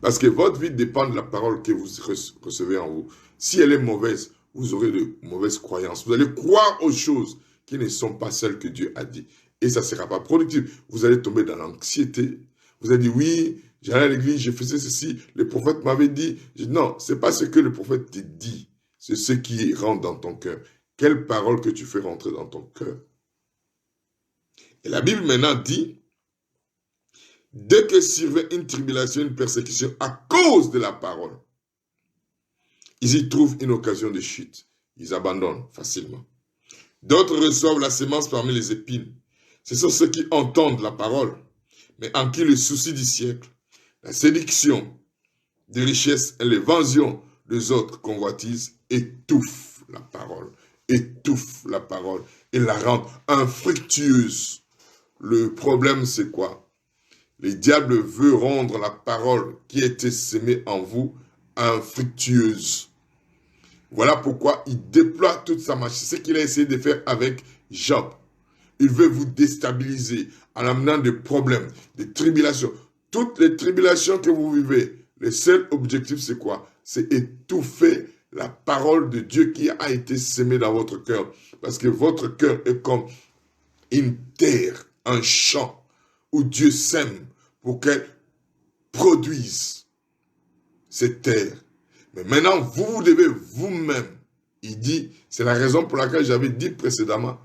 Parce que votre vie dépend de la parole que vous recevez en vous. Si elle est mauvaise, vous aurez de mauvaises croyances. Vous allez croire aux choses qui ne sont pas celles que Dieu a dit. Et ça ne sera pas productif. Vous allez tomber dans l'anxiété. Vous allez dire, oui, j'allais à l'église, je faisais ceci, le prophète m'avait dit. Non, ce n'est pas ce que le prophète te dit. C'est ce qui rentre dans ton cœur. Quelle parole que tu fais rentrer dans ton cœur. Et la Bible maintenant dit, dès que survient une tribulation, une persécution à cause de la parole, ils y trouvent une occasion de chute. Ils abandonnent facilement. D'autres reçoivent la semence parmi les épines. Ce sont ceux qui entendent la parole, mais en qui le souci du siècle, la séduction des richesses et l'évasion des autres convoitises étouffent la parole, et la rendent infructueuse. Le problème, c'est quoi? Le diable veut rendre la parole qui a été sémée en vous infructueuse. Voilà pourquoi il déploie toute sa machine. C'est ce qu'il a essayé de faire avec Job. Il veut vous déstabiliser en amenant des problèmes, des tribulations. Toutes les tribulations que vous vivez, le seul objectif c'est quoi? C'est étouffer la parole de Dieu qui a été sémée dans votre cœur. Parce que votre cœur est comme une terre, un champ où Dieu sème pour qu'elle produise cette terre. Mais maintenant, vous devez vous-même, il dit, c'est la raison pour laquelle j'avais dit précédemment,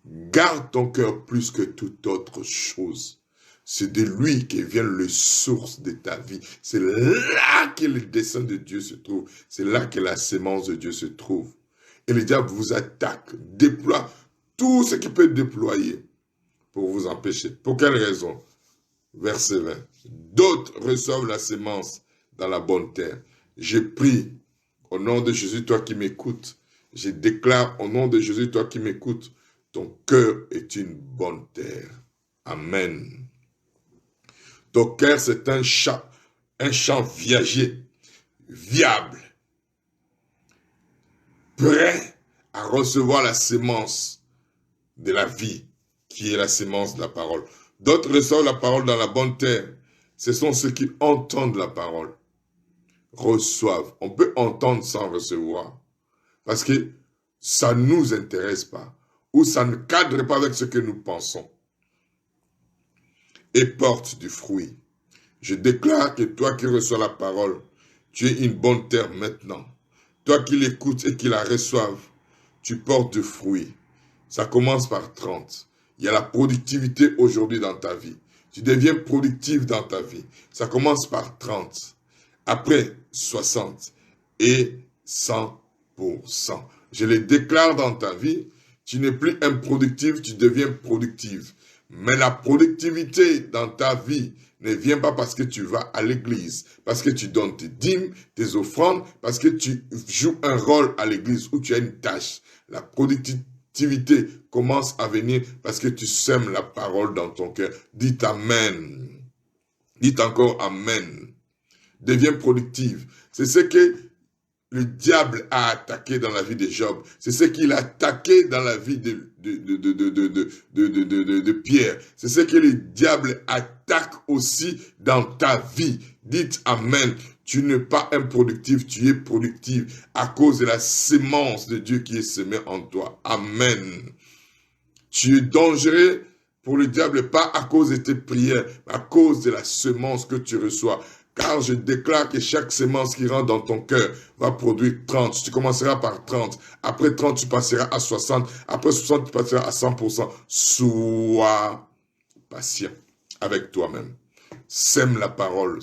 garde ton cœur plus que toute autre chose. C'est de lui que vient le source de ta vie. C'est là que le dessein de Dieu se trouve. C'est là que la sémence de Dieu se trouve. Et le diable vous attaque, déploie tout ce qu'il peut déployer pour vous empêcher. Pour quelle raison? Verset 20. D'autres reçoivent la sémence dans la bonne terre. Je prie au nom de Jésus, toi qui m'écoutes. Je déclare au nom de Jésus, toi qui m'écoutes, ton cœur est une bonne terre. Amen. Ton cœur, c'est un champ viager, viable, prêt à recevoir la sémence de la vie, qui est la sémence de la parole. D'autres reçoivent la parole dans la bonne terre. Ce sont ceux qui entendent la parole. Reçoivent. On peut entendre sans recevoir. Parce que ça ne nous intéresse pas. Ou ça ne cadre pas avec ce que nous pensons. Et porte du fruit. Je déclare que toi qui reçois la parole, tu es une bonne terre maintenant. Toi qui l'écoutes et qui la reçoives, tu portes du fruit. Ça commence par 30. Il y a la productivité aujourd'hui dans ta vie. Tu deviens productif dans ta vie. Ça commence par 30. Après 60 et 100%. Je les déclare dans ta vie. Tu n'es plus improductif, tu deviens productif. Mais la productivité dans ta vie ne vient pas parce que tu vas à l'église, parce que tu donnes tes dîmes, tes offrandes, parce que tu joues un rôle à l'église où tu as une tâche. La productivité commence à venir parce que tu sèmes la parole dans ton cœur. Dites Amen. Dites encore Amen. Deviens productive. C'est ce que le diable a attaqué dans la vie de Job. C'est ce qu'il a attaqué dans la vie de Pierre. C'est ce que le diable attaque aussi dans ta vie. Dites Amen. Tu n'es pas improductif, tu es productif à cause de la sémence de Dieu qui est semée en toi. Amen. Tu es dangereux pour le diable, pas à cause de tes prières, mais à cause de la semence que tu reçois. Car je déclare que chaque semence qui rentre dans ton cœur va produire 30. Tu commenceras par 30. Après 30, tu passeras à 60. Après 60, tu passeras à 100%. Sois patient avec toi-même. Sème la parole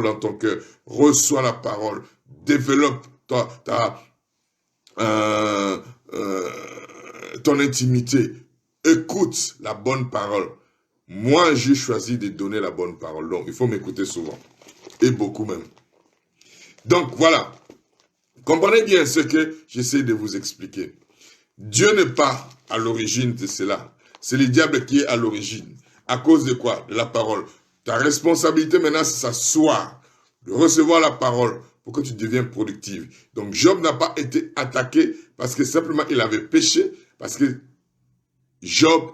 dans ton cœur. Reçois la parole. Développe ton intimité. Écoute la bonne parole. Moi, j'ai choisi de donner la bonne parole. Donc, il faut m'écouter souvent. Et beaucoup même. Donc, voilà. Comprenez bien ce que j'essaie de vous expliquer. Dieu n'est pas à l'origine de cela. C'est le diable qui est à l'origine. À cause de quoi? De la parole. Ta responsabilité maintenant, c'est s'asseoir, de recevoir la parole pour que tu deviennes productif. Donc, Job n'a pas été attaqué parce que simplement il avait péché, parce que Job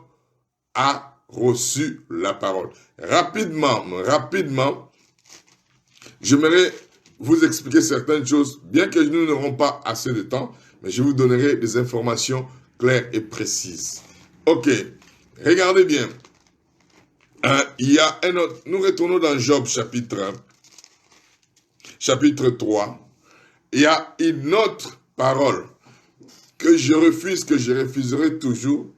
a reçu la parole. Rapidement, j'aimerais vous expliquer certaines choses, bien que nous n'aurons pas assez de temps, mais je vous donnerai des informations claires et précises. Ok, regardez bien. Il y a un autre, nous retournons dans Job chapitre 1, chapitre 3. Il y a une autre parole que je refuse, que je refuserai toujours,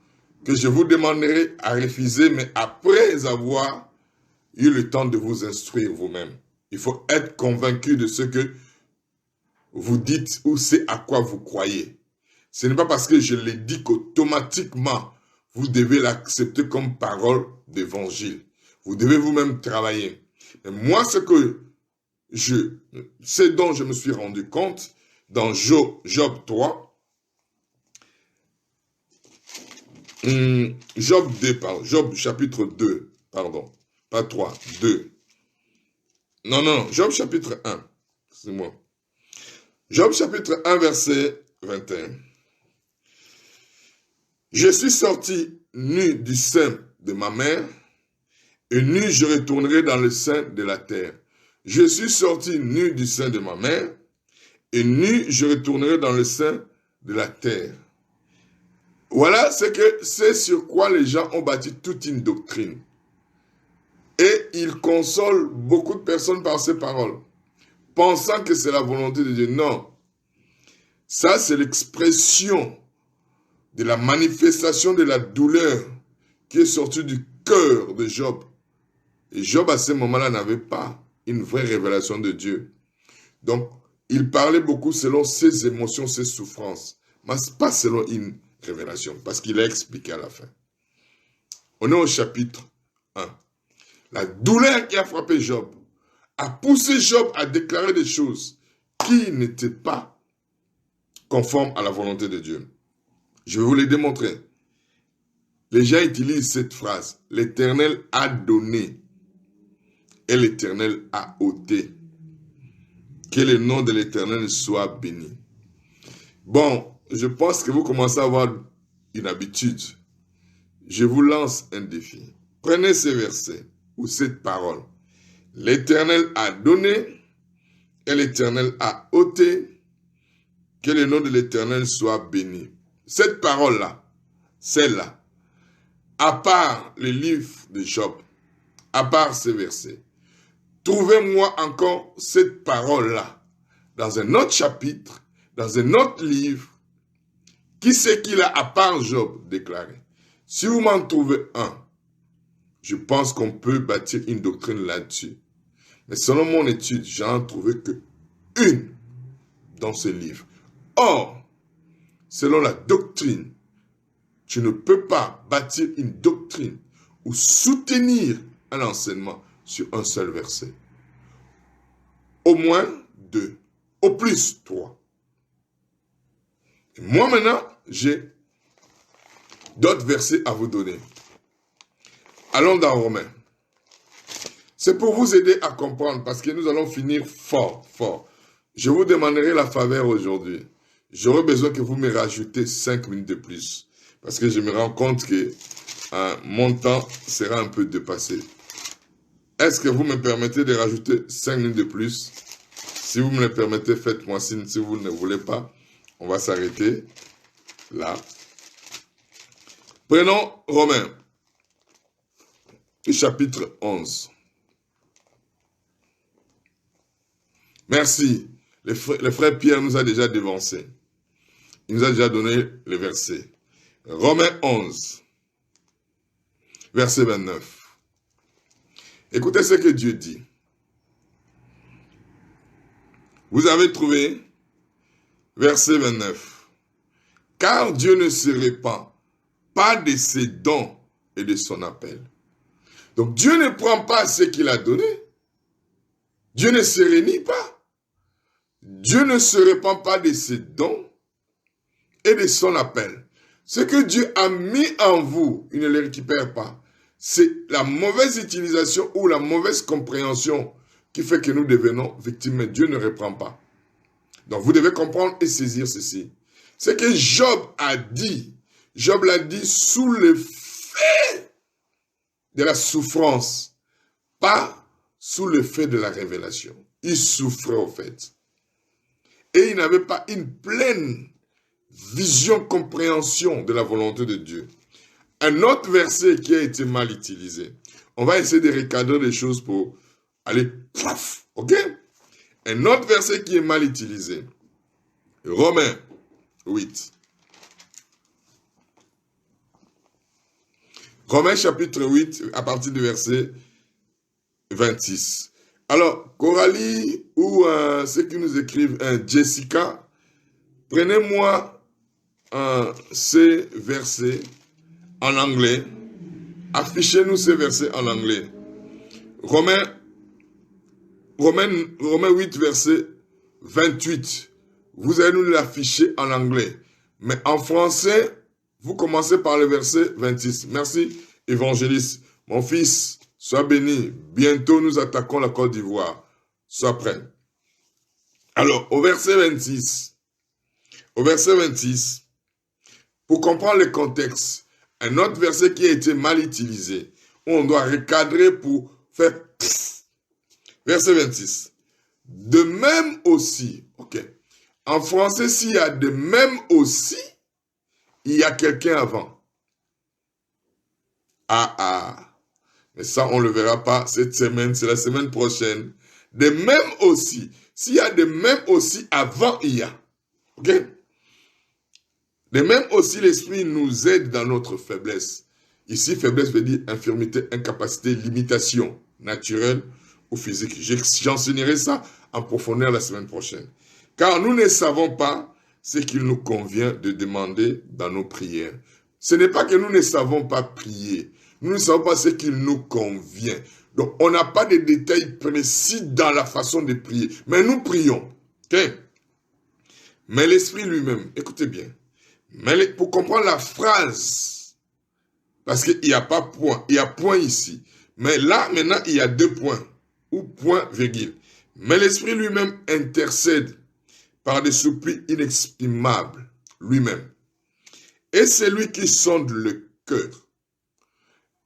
que je vous demanderai à refuser, mais après avoir eu le temps de vous instruire vous-même. Il faut être convaincu de ce que vous dites ou c'est à quoi vous croyez. Ce n'est pas parce que je l'ai dit qu'automatiquement, vous devez l'accepter comme parole d'évangile. Vous devez vous-même travailler. Mais moi, ce dont je me suis rendu compte dans Job 3, Job 2, pardon, Job chapitre 2, pardon, pas 3, 2. Non, Job chapitre 1, c'est moi. Job chapitre 1, verset 21. Je suis sorti nu du sein de ma mère, et nu je retournerai dans le sein de la terre. Je suis sorti nu du sein de ma mère, et nu je retournerai dans le sein de la terre. Voilà c'est sur quoi les gens ont bâti toute une doctrine. Et ils consolent beaucoup de personnes par ces paroles, pensant que c'est la volonté de Dieu. Non, ça c'est l'expression de la manifestation de la douleur qui est sortie du cœur de Job. Et Job à ce moment-là n'avait pas une vraie révélation de Dieu. Donc, il parlait beaucoup selon ses émotions, ses souffrances, mais pas selon une révélation, parce qu'il a expliqué à la fin. On est au chapitre 1. La douleur qui a frappé Job a poussé Job à déclarer des choses qui n'étaient pas conformes à la volonté de Dieu. Je vais vous les démontrer. Les gens utilisent cette phrase. L'Éternel a donné et l'Éternel a ôté. Que le nom de l'Éternel soit béni. Bon, je pense que vous commencez à avoir une habitude. Je vous lance un défi. Prenez ces versets ou cette parole. L'Éternel a donné et l'Éternel a ôté. Que le nom de l'Éternel soit béni. Cette parole-là, celle-là, à part le livre de Job, à part ces versets, trouvez-moi encore cette parole-là dans un autre chapitre, dans un autre livre, qui c'est qu'il a, à part Job, déclaré. Si vous m'en trouvez un, je pense qu'on peut bâtir une doctrine là-dessus. Mais selon mon étude, j'en ai trouvé que une dans ce livre. Or, selon la doctrine, tu ne peux pas bâtir une doctrine ou soutenir un enseignement sur un seul verset. Au moins 2, au plus 3. Et moi maintenant, j'ai d'autres versets à vous donner. Allons dans Romains. C'est pour vous aider à comprendre parce que nous allons finir fort, fort. Je vous demanderai la faveur aujourd'hui. J'aurai besoin que vous me rajoutez 5 minutes de plus. Parce que je me rends compte que mon temps sera un peu dépassé. Est-ce que vous me permettez de rajouter 5 minutes de plus? Si vous me le permettez, faites-moi signe. Si vous ne voulez pas, on va s'arrêter là. Prenons Romains, chapitre 11. Merci. Le frère Pierre nous a déjà devancé. Il nous a déjà donné le verset. Romains 11, verset 29. Écoutez ce que Dieu dit. Vous avez trouvé verset 29. Car Dieu ne se répand pas de ses dons et de son appel. Donc Dieu ne prend pas ce qu'il a donné. Dieu ne se renie pas. Dieu ne se répand pas de ses dons et de son appel. Ce que Dieu a mis en vous, il ne le récupère pas. C'est la mauvaise utilisation ou la mauvaise compréhension qui fait que nous devenons victimes, mais Dieu ne reprend pas. Donc vous devez comprendre et saisir ceci. C'est que Job a dit, Job l'a dit sous l'effet de la souffrance, pas sous l'effet de la révélation. Il souffrait au fait. Et il n'avait pas une pleine vision, compréhension de la volonté de Dieu. Un autre verset qui a été mal utilisé. On va essayer de recadrer les choses pour aller, paf, ok? Un autre verset qui est mal utilisé. Romains 8. Romains chapitre 8, à partir du verset 26. Alors, Coralie ou ceux qui nous écrivent, Jessica, prenez-moi ces versets en anglais. Affichez-nous ces versets en anglais. Romains 8, verset 28. Vous allez nous l'afficher en anglais. Mais en français, vous commencez par le verset 26. Merci, évangéliste. Mon fils, sois béni. Bientôt, nous attaquons la Côte d'Ivoire. Sois prêt. Alors, au verset 26, pour comprendre le contexte, un autre verset qui a été mal utilisé, où on doit recadrer pour faire pff. Verset 26. De même aussi, ok. En français, s'il y a de même aussi, il y a quelqu'un avant. Mais ça, on ne le verra pas cette semaine, c'est la semaine prochaine. De même aussi, s'il y a de même aussi, avant, il y a. Ok? De même aussi, l'Esprit nous aide dans notre faiblesse. Ici, faiblesse veut dire infirmité, incapacité, limitation naturelle ou physique. J'enseignerai ça en profondeur la semaine prochaine. Car nous ne savons pas ce qu'il nous convient de demander dans nos prières. Ce n'est pas que nous ne savons pas prier. Nous ne savons pas ce qu'il nous convient. Donc, on n'a pas de détails précis dans la façon de prier. Mais nous prions. Okay? Mais l'Esprit lui-même, écoutez bien. Mais pour comprendre la phrase, parce qu'il n'y a pas point, il y a point ici. Mais là, maintenant, il y a 2 points, ou point, virgule. Mais l'Esprit lui-même intercède par des soupirs inexprimables, lui-même. Et c'est lui qui sonde le cœur.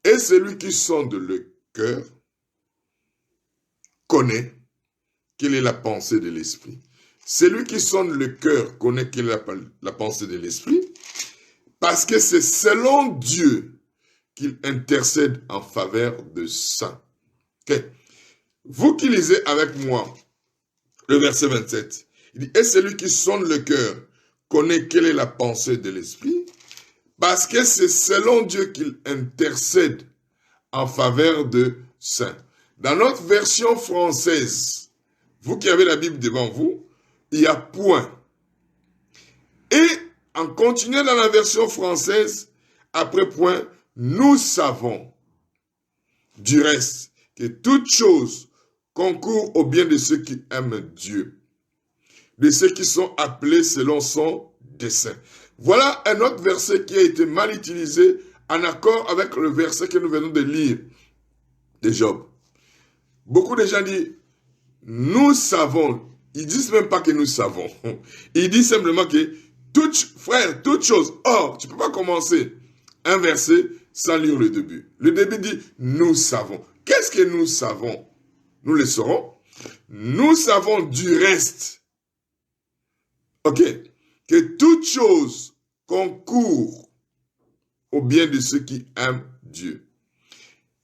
Et celui qui sonde le cœur connaît quelle est la pensée de l'Esprit. Celui qui sonde le cœur connaît quelle est la pensée de l'Esprit, parce que c'est selon Dieu qu'il intercède en faveur de saints. Okay. Vous qui lisez avec moi le verset 27, il dit, et celui qui sonde le cœur connaît quelle est la pensée de l'Esprit, parce que c'est selon Dieu qu'il intercède en faveur de saints. Dans notre version française, vous qui avez la Bible devant vous, il y a point. Et en continuant dans la version française, après point, nous savons du reste, que toute chose concourt au bien de ceux qui aiment Dieu, de ceux qui sont appelés selon son dessein. Voilà un autre verset qui a été mal utilisé en accord avec le verset que nous venons de lire de Job. Beaucoup de gens disent, nous savons. Ils disent même pas que nous savons. Ils disent simplement que, frère, toute chose. Or, tu ne peux pas commencer un verset sans lire le début. Le début dit, nous savons. Qu'est-ce que nous savons? Nous le saurons. Nous savons du reste. Ok. Que toute chose concourt au bien de ceux qui aiment Dieu.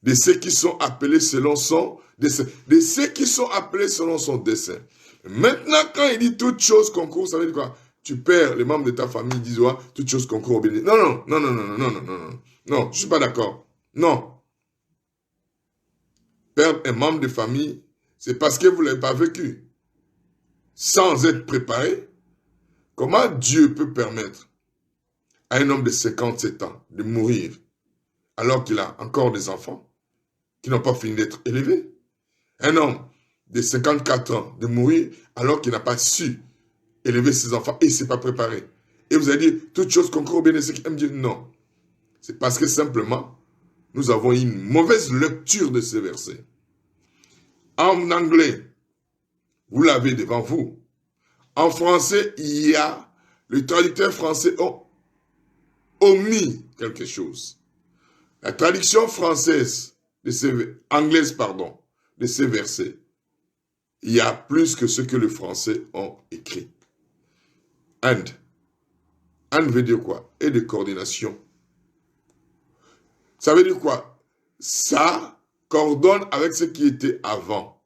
De ceux qui sont appelés selon son dessein. De ceux qui sont appelés selon son dessein. Maintenant, quand il dit toute chose concourt, ça veut dire quoi? Tu perds les membres de ta famille, ils disent, ouais, toute chose concourt au bien. Non, non, non, non, non, non, non, non, non, non, je suis pas d'accord. Non. Perdre un membre de famille, c'est parce que vous ne l'avez pas vécu. Sans être préparé, comment Dieu peut permettre à un homme de 57 ans de mourir alors qu'il a encore des enfants qui n'ont pas fini d'être élevés? Un homme de 54 ans de mourir alors qu'il n'a pas su élever ses enfants et il ne s'est pas préparé. Et vous allez dire, toute chose concourt au bien de ceux qui aiment Dieu. Non. C'est parce que simplement, nous avons une mauvaise lecture de ces versets. En anglais, vous l'avez devant vous. En français, il y a, le traducteur français a omis quelque chose. La traduction française, anglaise, pardon, de ces versets, il y a plus que ce que les Français ont écrit. And veut dire quoi? Et de coordination. Ça veut dire quoi? Ça coordonne avec ce qui était avant.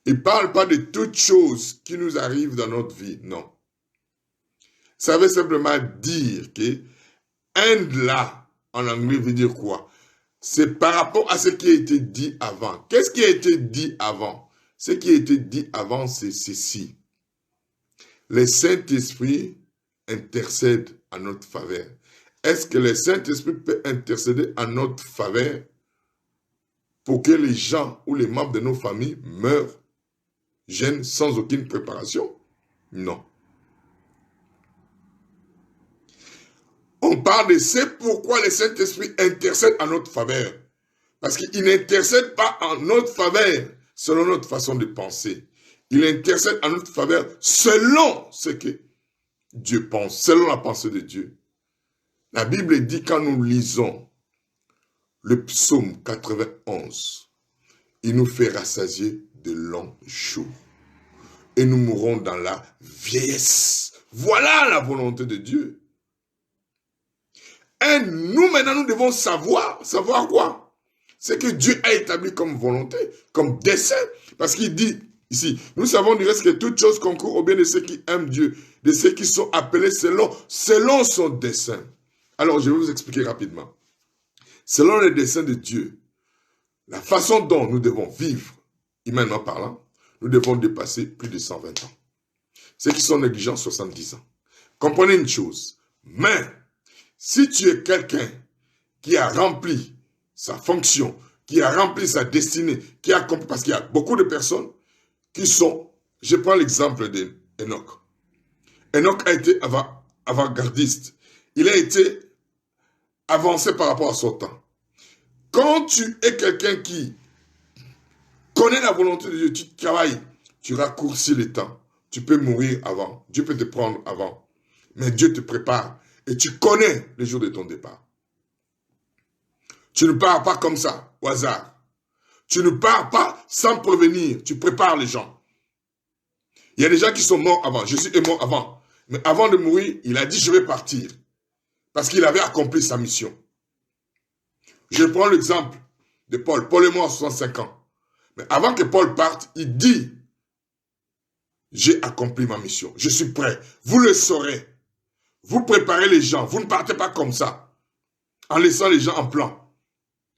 Il ne parle pas de toutes choses qui nous arrivent dans notre vie, non. Ça veut simplement dire que and là, en anglais, veut dire quoi? C'est par rapport à ce qui a été dit avant. Qu'est-ce qui a été dit avant? Ce qui a été dit avant, c'est ceci. Le Saint-Esprit intercède en notre faveur. Est-ce que le Saint-Esprit peut intercéder en notre faveur pour que les gens ou les membres de nos familles meurent, gênent sans aucune préparation? Non. On parle de c'est pourquoi le Saint-Esprit intercède en notre faveur. Parce qu'il n'intercède pas en notre faveur selon notre façon de penser. Il intercède en notre faveur selon ce que Dieu pense, selon la pensée de Dieu. La Bible dit quand nous lisons le psaume 91, il nous fait rassasier de longs jours. Et nous mourrons dans la vieillesse. Voilà la volonté de Dieu. Et nous, maintenant, nous devons savoir quoi? C'est que Dieu a établi comme volonté, comme dessein. Parce qu'il dit ici, nous savons du reste que toute chose concourt au bien de ceux qui aiment Dieu, de ceux qui sont appelés selon son dessein. Alors, je vais vous expliquer rapidement. Selon le dessein de Dieu, la façon dont nous devons vivre, humainement parlant, nous devons dépasser plus de 120 ans. Ceux qui sont négligents, 70 ans. Comprenez une chose, mais si tu es quelqu'un qui a rempli sa fonction, qui a rempli sa destinée, qui a accompli, parce qu'il y a beaucoup de personnes qui sont, je prends l'exemple d'Enoch. Enoch a été avant-gardiste. Il a été avancé par rapport à son temps. Quand tu es quelqu'un qui connaît la volonté de Dieu, tu travailles, tu raccourcis le temps. Tu peux mourir avant. Dieu peut te prendre avant. Mais Dieu te prépare. Et tu connais le jour de ton départ. Tu ne pars pas comme ça, au hasard. Tu ne pars pas sans prévenir. Tu prépares les gens. Il y a des gens qui sont morts avant. Jésus est mort avant. Mais avant de mourir, il a dit, je vais partir. Parce qu'il avait accompli sa mission. Je prends l'exemple de Paul. Paul est mort à 65 ans. Mais avant que Paul parte, il dit, j'ai accompli ma mission. Je suis prêt. Vous le saurez. Vous préparez les gens. Vous ne partez pas comme ça. En laissant les gens en plan.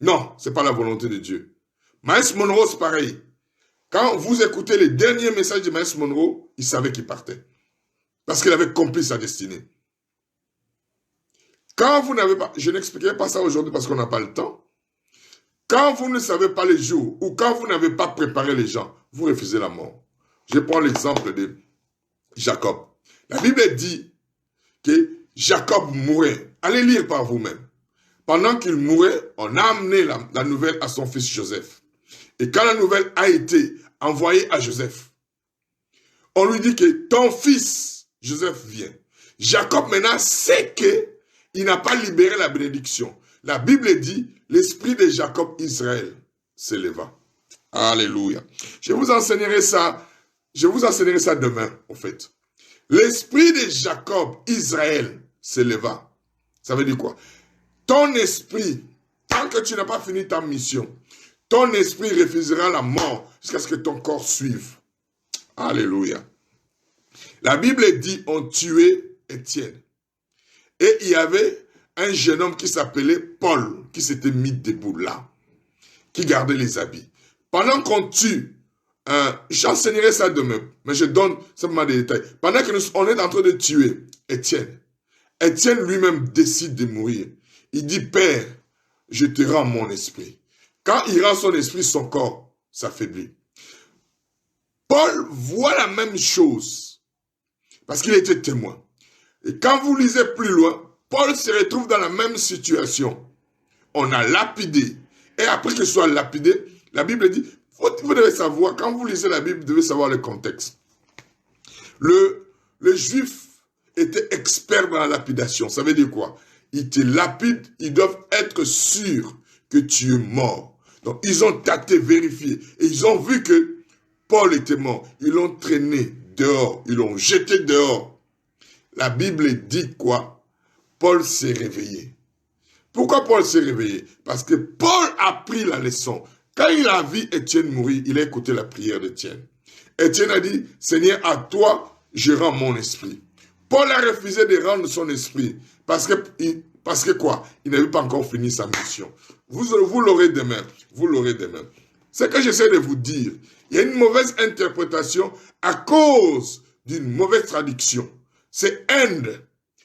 Non, ce n'est pas la volonté de Dieu. Miles Monroe, c'est pareil. Quand vous écoutez les derniers messages de Miles Monroe, il savait qu'il partait. Parce qu'il avait accompli sa destinée. Quand vous n'avez pas... Je n'expliquerai pas ça aujourd'hui parce qu'on n'a pas le temps. Quand vous ne savez pas les jours ou quand vous n'avez pas préparé les gens, vous refusez la mort. Je prends l'exemple de Jacob. La Bible dit que Jacob mourait. Allez lire par vous-même. Pendant qu'il mourait, on a amené la nouvelle à son fils Joseph. Et quand la nouvelle a été envoyée à Joseph, on lui dit que ton fils, Joseph, vient. Jacob maintenant sait qu'il n'a pas libéré la bénédiction. La Bible dit, l'esprit de Jacob Israël s'éleva. Alléluia. Je vous enseignerai ça demain, en fait. L'esprit de Jacob Israël s'éleva. Ça veut dire quoi? Ton esprit, tant que tu n'as pas fini ta mission, ton esprit refusera la mort jusqu'à ce que ton corps suive. Alléluia. La Bible dit, on tuait Étienne. Et il y avait un jeune homme qui s'appelait Paul, qui s'était mis debout là, qui gardait les habits. Pendant qu'on tue, j'enseignerai ça demain, mais je donne simplement des détails. Pendant qu'on est en train de tuer Étienne, Étienne lui-même décide de mourir. Il dit, Père, je te rends mon esprit. Quand il rend son esprit, son corps s'affaiblit. Paul voit la même chose, parce qu'il était témoin. Et quand vous lisez plus loin, Paul se retrouve dans la même situation. On a lapidé. Et après qu'il soit lapidé, la Bible dit, vous devez savoir, quand vous lisez la Bible, vous devez savoir le contexte. Le juif était expert dans la lapidation. Ça veut dire quoi? Ils te lapident, ils doivent être sûrs que tu es mort. Donc, ils ont tâté, vérifié. Et ils ont vu que Paul était mort. Ils l'ont traîné dehors. Ils l'ont jeté dehors. La Bible dit quoi? Paul s'est réveillé. Pourquoi Paul s'est réveillé? Parce que Paul a pris la leçon. Quand il a vu Étienne mourir, il a écouté la prière d'Étienne. Étienne a dit, Seigneur, à toi, je rends mon esprit. Paul a refusé de rendre son esprit. Parce que quoi? Il n'avait pas encore fini sa mission. Vous l'aurez demain. Vous l'aurez demain. Ce que j'essaie de vous dire, il y a une mauvaise interprétation à cause d'une mauvaise traduction. C'est end.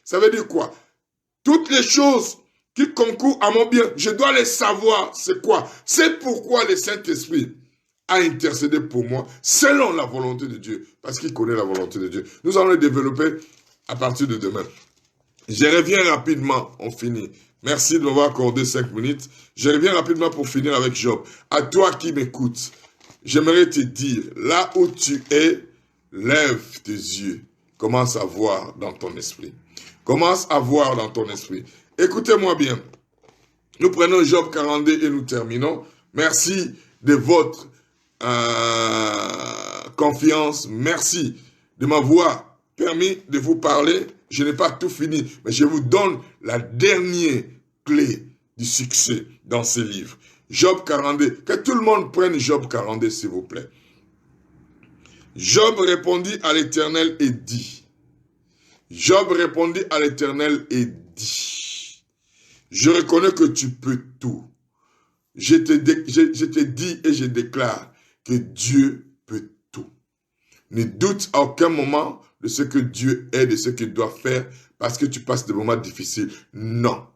Ça veut dire quoi? Toutes les choses qui concourent à mon bien, je dois les savoir. C'est quoi? C'est pourquoi le Saint-Esprit a intercédé pour moi selon la volonté de Dieu. Parce qu'il connaît la volonté de Dieu. Nous allons le développer à partir de demain. Je reviens rapidement, on finit. Merci de m'avoir accordé 5 minutes. Je reviens rapidement pour finir avec Job. À toi qui m'écoutes, j'aimerais te dire, là où tu es, lève tes yeux. Commence à voir dans ton esprit. Commence à voir dans ton esprit. Écoutez-moi bien. Nous prenons Job 42 et nous terminons. Merci de votre confiance. Merci de m'avoir permis de vous parler. Je n'ai pas tout fini, mais je vous donne la dernière clé du succès dans ce livre. Job 42. Que tout le monde prenne Job 42, s'il vous plaît. Job répondit à l'Éternel et dit. Job répondit à l'Éternel et dit. Je reconnais que tu peux tout. Je te dis et je déclare que Dieu peut tout. Ne doute à aucun moment de ce que Dieu est, de ce qu'il doit faire, parce que tu passes des moments difficiles. Non.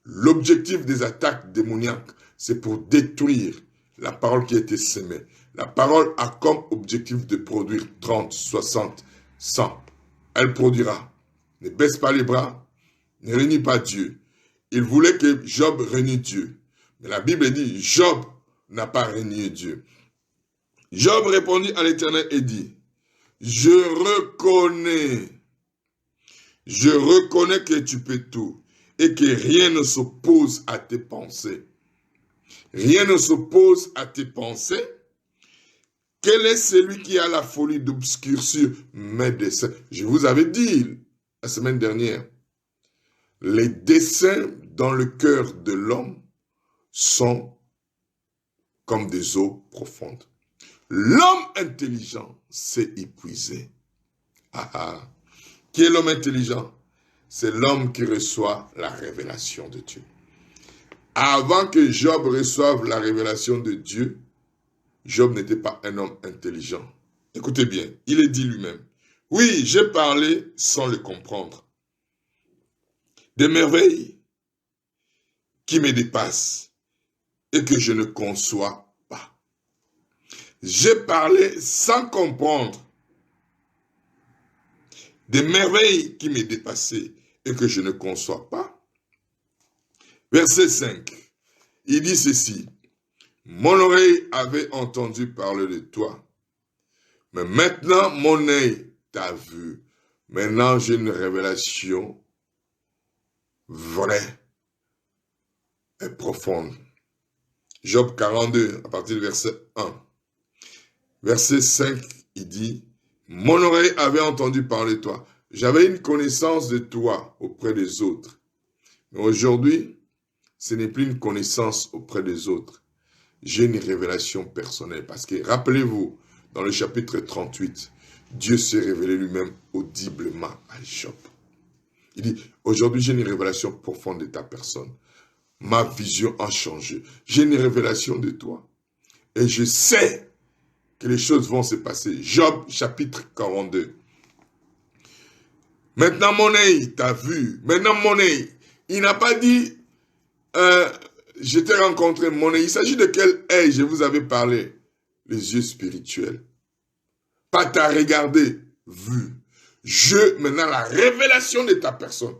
L'objectif des attaques démoniaques, c'est pour détruire la parole qui a été sémée. La parole a comme objectif de produire 30, 60, 100. Elle produira. Ne baisse pas les bras, ne renie pas Dieu. Il voulait que Job renie Dieu. Mais la Bible dit, Job n'a pas renié Dieu. Job répondit à l'Éternel et dit, je reconnais que tu peux tout et que rien ne s'oppose à tes pensées. Rien ne s'oppose à tes pensées. Quel est celui qui a la folie d'obscurcir mes desseins? Je vous avais dit la semaine dernière, les desseins dans le cœur de l'homme sont comme des eaux profondes. L'homme intelligent s'est épuisé. Ah ah. Qui est l'homme intelligent? C'est l'homme qui reçoit la révélation de Dieu. Avant que Job reçoive la révélation de Dieu, Job n'était pas un homme intelligent. Écoutez bien, il est dit lui-même. Oui, j'ai parlé sans le comprendre. Des merveilles qui me dépassent. et que je ne conçois pas. J'ai parlé sans comprendre des merveilles qui m'est dépassées et que je ne conçois pas. Verset 5, il dit ceci. Mon oreille avait entendu parler de toi, mais maintenant mon œil t'a vu. Maintenant j'ai une révélation vraie et profonde. Job 42, à partir du verset 1. Verset 5, il dit, mon oreille avait entendu parler de toi. J'avais une connaissance de toi auprès des autres. Mais aujourd'hui, ce n'est plus une connaissance auprès des autres. J'ai une révélation personnelle. Parce que, rappelez-vous, dans le chapitre 38, Dieu s'est révélé lui-même audiblement à Job. Il dit, aujourd'hui j'ai une révélation profonde de ta personne. Ma vision a changé. J'ai une révélation de toi. Et je sais que les choses vont se passer. Job chapitre 42. Maintenant mon œil t'a vu. Maintenant mon œil. Il n'a pas dit, je t'ai rencontré mon œil. Il s'agit de quel œil je vous avais parlé? Les yeux spirituels. Pas t'as regardé, vu. Maintenant la révélation de ta personne.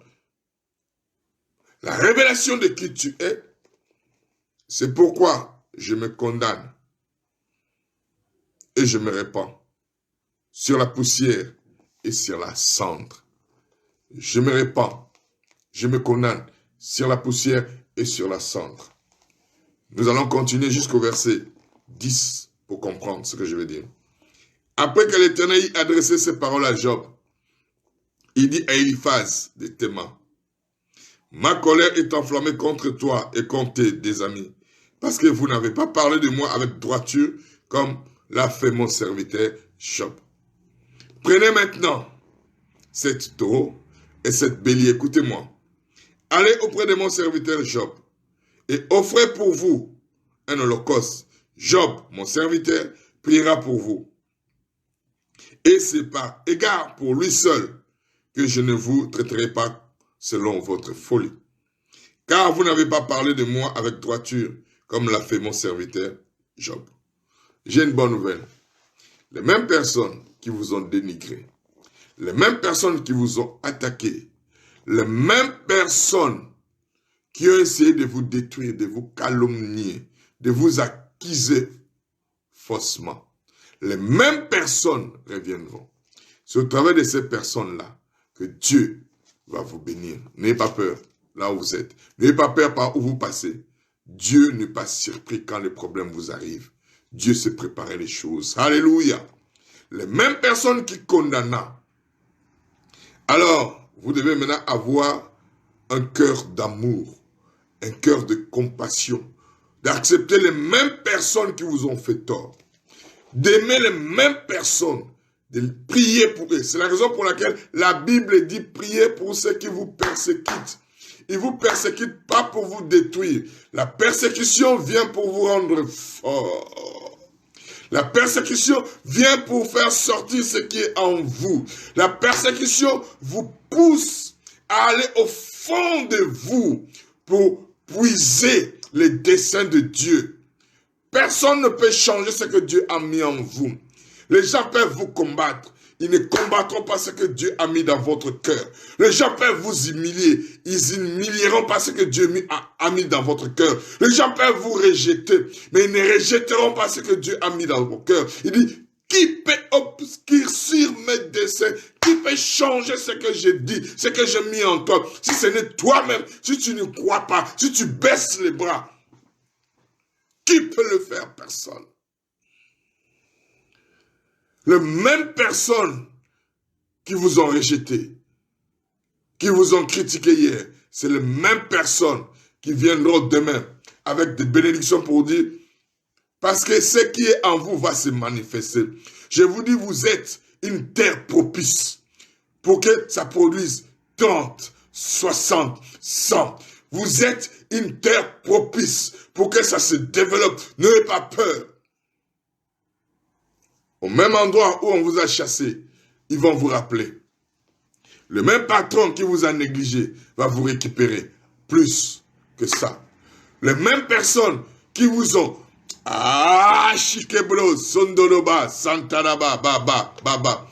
La révélation de qui tu es. C'est pourquoi je me condamne. Et je me répands sur la poussière et sur la cendre. Je me répands, je me condamne sur la poussière et sur la cendre. Nous allons continuer jusqu'au verset 10 pour comprendre ce que je veux dire. Après que l'Éternel ait adressé ces paroles à Job, il dit à Eliphaz de Théman, ma colère est enflammée contre toi et contre tes amis, parce que vous n'avez pas parlé de moi avec droiture comme l'a fait mon serviteur Job. Prenez maintenant cette taureau et cette bélier, écoutez-moi. Allez auprès de mon serviteur Job et offrez pour vous un holocauste. Job, mon serviteur, priera pour vous. Et c'est par égard pour lui seul que je ne vous traiterai pas selon votre folie. Car vous n'avez pas parlé de moi avec droiture comme l'a fait mon serviteur Job. J'ai une bonne nouvelle. Les mêmes personnes qui vous ont dénigré, les mêmes personnes qui vous ont attaqué, les mêmes personnes qui ont essayé de vous détruire, de vous calomnier, de vous accuser faussement, les mêmes personnes reviendront. C'est au travers de ces personnes-là que Dieu va vous bénir. N'ayez pas peur là où vous êtes. N'ayez pas peur par où vous passez. Dieu n'est pas surpris quand les problèmes vous arrivent. Dieu s'est préparé les choses. Alléluia. Les mêmes personnes qui condamnent. Alors, vous devez maintenant avoir un cœur d'amour, un cœur de compassion, d'accepter les mêmes personnes qui vous ont fait tort, d'aimer les mêmes personnes, de prier pour eux. C'est la raison pour laquelle la Bible dit prier pour ceux qui vous persécutent. Ils ne vous persécutent pas pour vous détruire. La persécution vient pour vous rendre fort. La persécution vient pour faire sortir ce qui est en vous. La persécution vous pousse à aller au fond de vous pour puiser les desseins de Dieu. Personne ne peut changer ce que Dieu a mis en vous. Les gens peuvent vous combattre. Ils ne combattront pas ce que Dieu a mis dans votre cœur. Les gens peuvent vous humilier. Ils humilieront pas ce que Dieu a mis dans votre cœur. Les gens peuvent vous rejeter. Mais ils ne rejetteront pas ce que Dieu a mis dans votre cœur. Il dit, qui peut obscurcir mes desseins? Qui peut changer ce que j'ai dit, ce que j'ai mis en toi? Si ce n'est toi-même, si tu ne crois pas, si tu baisses les bras, qui peut le faire? Personne. Les mêmes personnes qui vous ont rejeté, qui vous ont critiqué hier, c'est les mêmes personnes qui viendront demain avec des bénédictions pour dire, parce que ce qui est en vous va se manifester. Je vous dis, vous êtes une terre propice pour que ça produise 30, 60, 100. Vous êtes une terre propice pour que ça se développe. N'ayez pas peur. Au même endroit où on vous a chassé, ils vont vous rappeler. Le même patron qui vous a négligé va vous récupérer plus que ça. Les mêmes personnes qui vous ont... Ah, Shikebro, Sondoloba, Santaraba, Baba, Baba.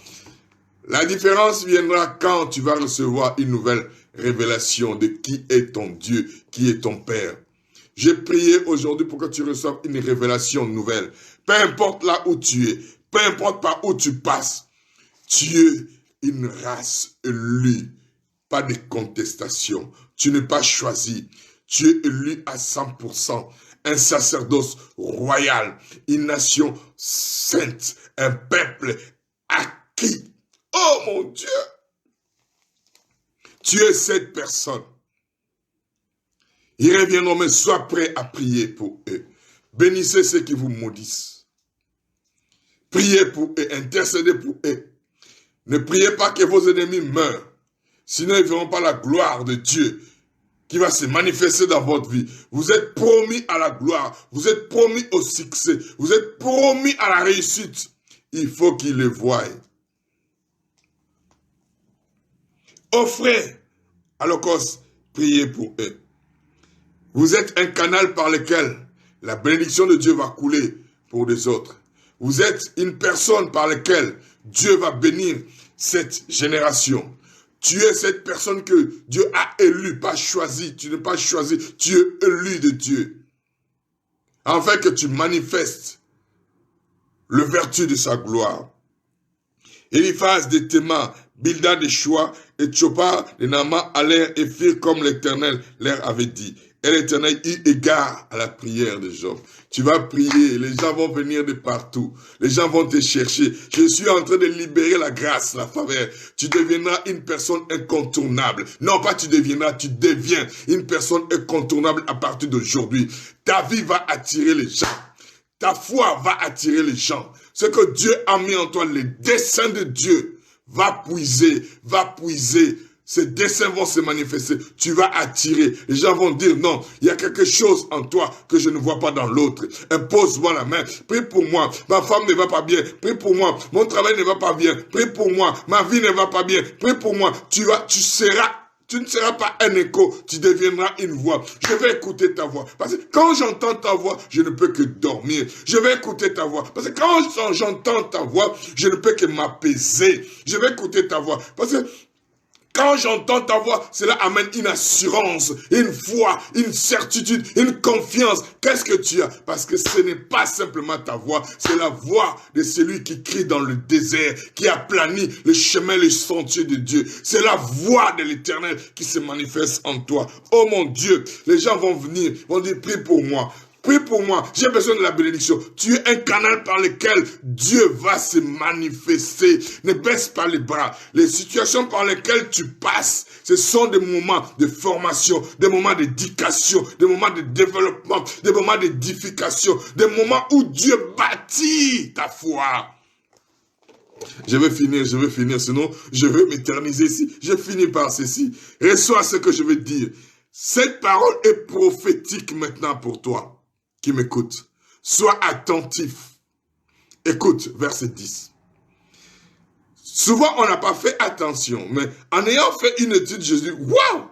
La différence viendra quand tu vas recevoir une nouvelle révélation de qui est ton Dieu, qui est ton Père. J'ai prié aujourd'hui pour que tu reçoives une révélation nouvelle. Peu importe là où tu es, peu importe par où tu passes, tu es une race élue, pas de contestation. Tu n'es pas choisi, tu es élu à 100%. Un sacerdoce royal, une nation sainte, un peuple acquis. Oh mon Dieu! Tu es cette personne. Ils reviendront, mais sois prêt à prier pour eux. Bénissez ceux qui vous maudissent. Priez pour eux, intercédez pour eux. Ne priez pas que vos ennemis meurent. Sinon, ils ne verront pas la gloire de Dieu qui va se manifester dans votre vie. Vous êtes promis à la gloire. Vous êtes promis au succès. Vous êtes promis à la réussite. Il faut qu'ils le voient. Offrez à l'Holocauste, priez pour eux. Vous êtes un canal par lequel la bénédiction de Dieu va couler pour les autres. Vous êtes une personne par laquelle Dieu va bénir cette génération. Tu es cette personne que Dieu a élue, pas choisie. Tu n'es pas choisi, tu es élu de Dieu. Afin que tu manifestes le vertu de sa gloire. Eliphaz de Théma, Bildad de Choua et Tchopa de Nama allèrent et firent comme l'Éternel leur avait dit. Et l'Éternel eut égard à la prière de Job. Tu vas prier, les gens vont venir de partout. Les gens vont te chercher. Je suis en train de libérer la grâce, la faveur. Tu deviendras une personne incontournable. Non, pas tu deviendras, tu deviens une personne incontournable à partir d'aujourd'hui. Ta vie va attirer les gens. Ta foi va attirer les gens. Ce que Dieu a mis en toi, les desseins de Dieu, va puiser. Ces desseins vont se manifester. Tu vas attirer. Les gens vont dire non, il y a quelque chose en toi que je ne vois pas dans l'autre. Impose-moi la main. Prie pour moi. Ma femme ne va pas bien. Prie pour moi. Mon travail ne va pas bien. Prie pour moi. Ma vie ne va pas bien. Prie pour moi. Tu ne seras pas un écho, tu deviendras une voix. Je vais écouter ta voix. Parce que quand j'entends ta voix, je ne peux que dormir. Je vais écouter ta voix. Parce que quand j'entends ta voix, je ne peux que m'apaiser. Je vais écouter ta voix. Parce que quand j'entends ta voix, cela amène une assurance, une foi, une certitude, une confiance. Qu'est-ce que tu as? Parce que ce n'est pas simplement ta voix, c'est la voix de celui qui crie dans le désert, qui aplani le chemin, le sentier de Dieu. C'est la voix de l'Éternel qui se manifeste en toi. Oh mon Dieu, les gens vont venir, vont dire, prie pour moi. Prie pour moi, j'ai besoin de la bénédiction. Tu es un canal par lequel Dieu va se manifester. Ne baisse pas les bras. Les situations par lesquelles tu passes, ce sont des moments de formation, des moments d'éducation, des moments de développement, des moments d'édification, des moments où Dieu bâtit ta foi. Je vais finir, sinon je vais m'éterniser ici. Je finis par ceci. Reçois ce que je vais dire. Cette parole est prophétique maintenant pour toi qui m'écoute. Sois attentif. Écoute, verset 10. Souvent, on n'a pas fait attention, mais en ayant fait une étude, je dis, waouh,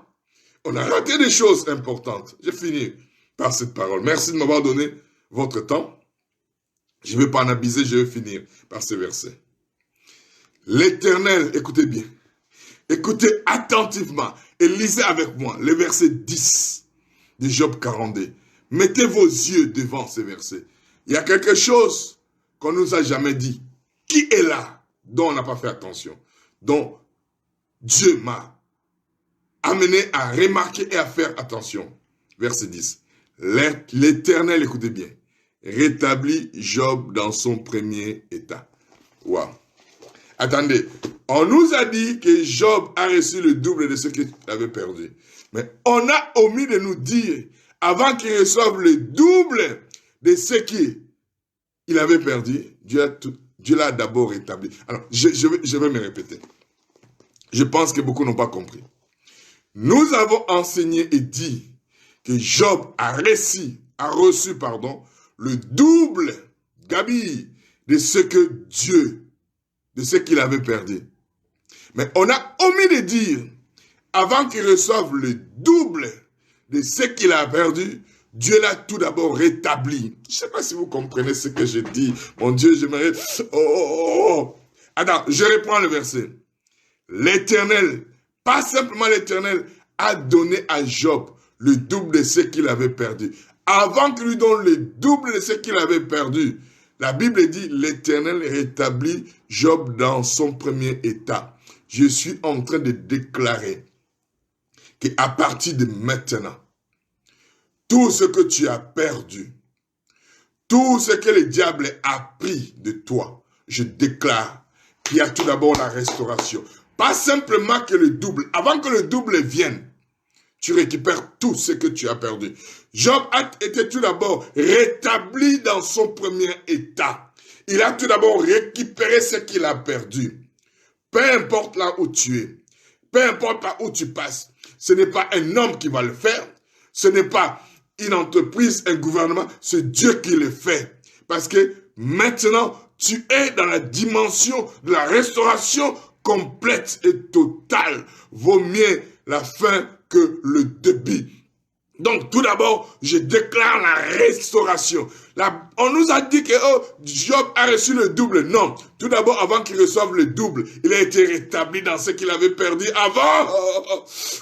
on a raté des choses importantes. Je finis par cette parole. Merci de m'avoir donné votre temps. Je ne vais pas en abuser, je vais finir par ce verset. L'Éternel, écoutez bien, écoutez attentivement et lisez avec moi le verset 10 de Job 42. Mettez vos yeux devant ces versets. Il y a quelque chose qu'on ne nous a jamais dit. Qui est là dont on n'a pas fait attention? Dont Dieu m'a amené à remarquer et à faire attention. Verset 10. L'Éternel, écoutez bien, rétablit Job dans son premier état. Waouh. Attendez, on nous a dit que Job a reçu le double de ce qu'il avait perdu. Mais on a omis de nous dire, avant qu'il reçoive le double de ce qu'il avait perdu, Dieu l'a d'abord rétabli. Alors, je vais me répéter. Je pense que beaucoup n'ont pas compris. Nous avons enseigné et dit que Job a reçu le double, Gabi, de ce qu'il avait perdu. Mais on a omis de dire, avant qu'il reçoive le double de ce qu'il a perdu, Dieu l'a tout d'abord rétabli. Je ne sais pas si vous comprenez ce que je dis. Mon Dieu, j'aimerais... Oh. Attends, je reprends le verset. L'Éternel, pas simplement l'Éternel, a donné à Job le double de ce qu'il avait perdu. Avant qu'il lui donne le double de ce qu'il avait perdu, la Bible dit, l'Éternel rétablit Job dans son premier état. Je suis en train de déclarer qu'à partir de maintenant, tout ce que tu as perdu, tout ce que le diable a pris de toi, je déclare qu'il y a tout d'abord la restauration. Pas simplement que le double. Avant que le double vienne, tu récupères tout ce que tu as perdu. Job a été tout d'abord rétabli dans son premier état. Il a tout d'abord récupéré ce qu'il a perdu. Peu importe là où tu es, peu importe là où tu passes, ce n'est pas un homme qui va le faire, ce n'est pas une entreprise, un gouvernement, c'est Dieu qui le fait. Parce que maintenant, tu es dans la dimension de la restauration complète et totale. Vaut mieux la fin que le début. Donc, tout d'abord, je déclare la restauration. On nous a dit que Job a reçu le double. Non. Tout d'abord, avant qu'il reçoive le double, il a été rétabli dans ce qu'il avait perdu avant.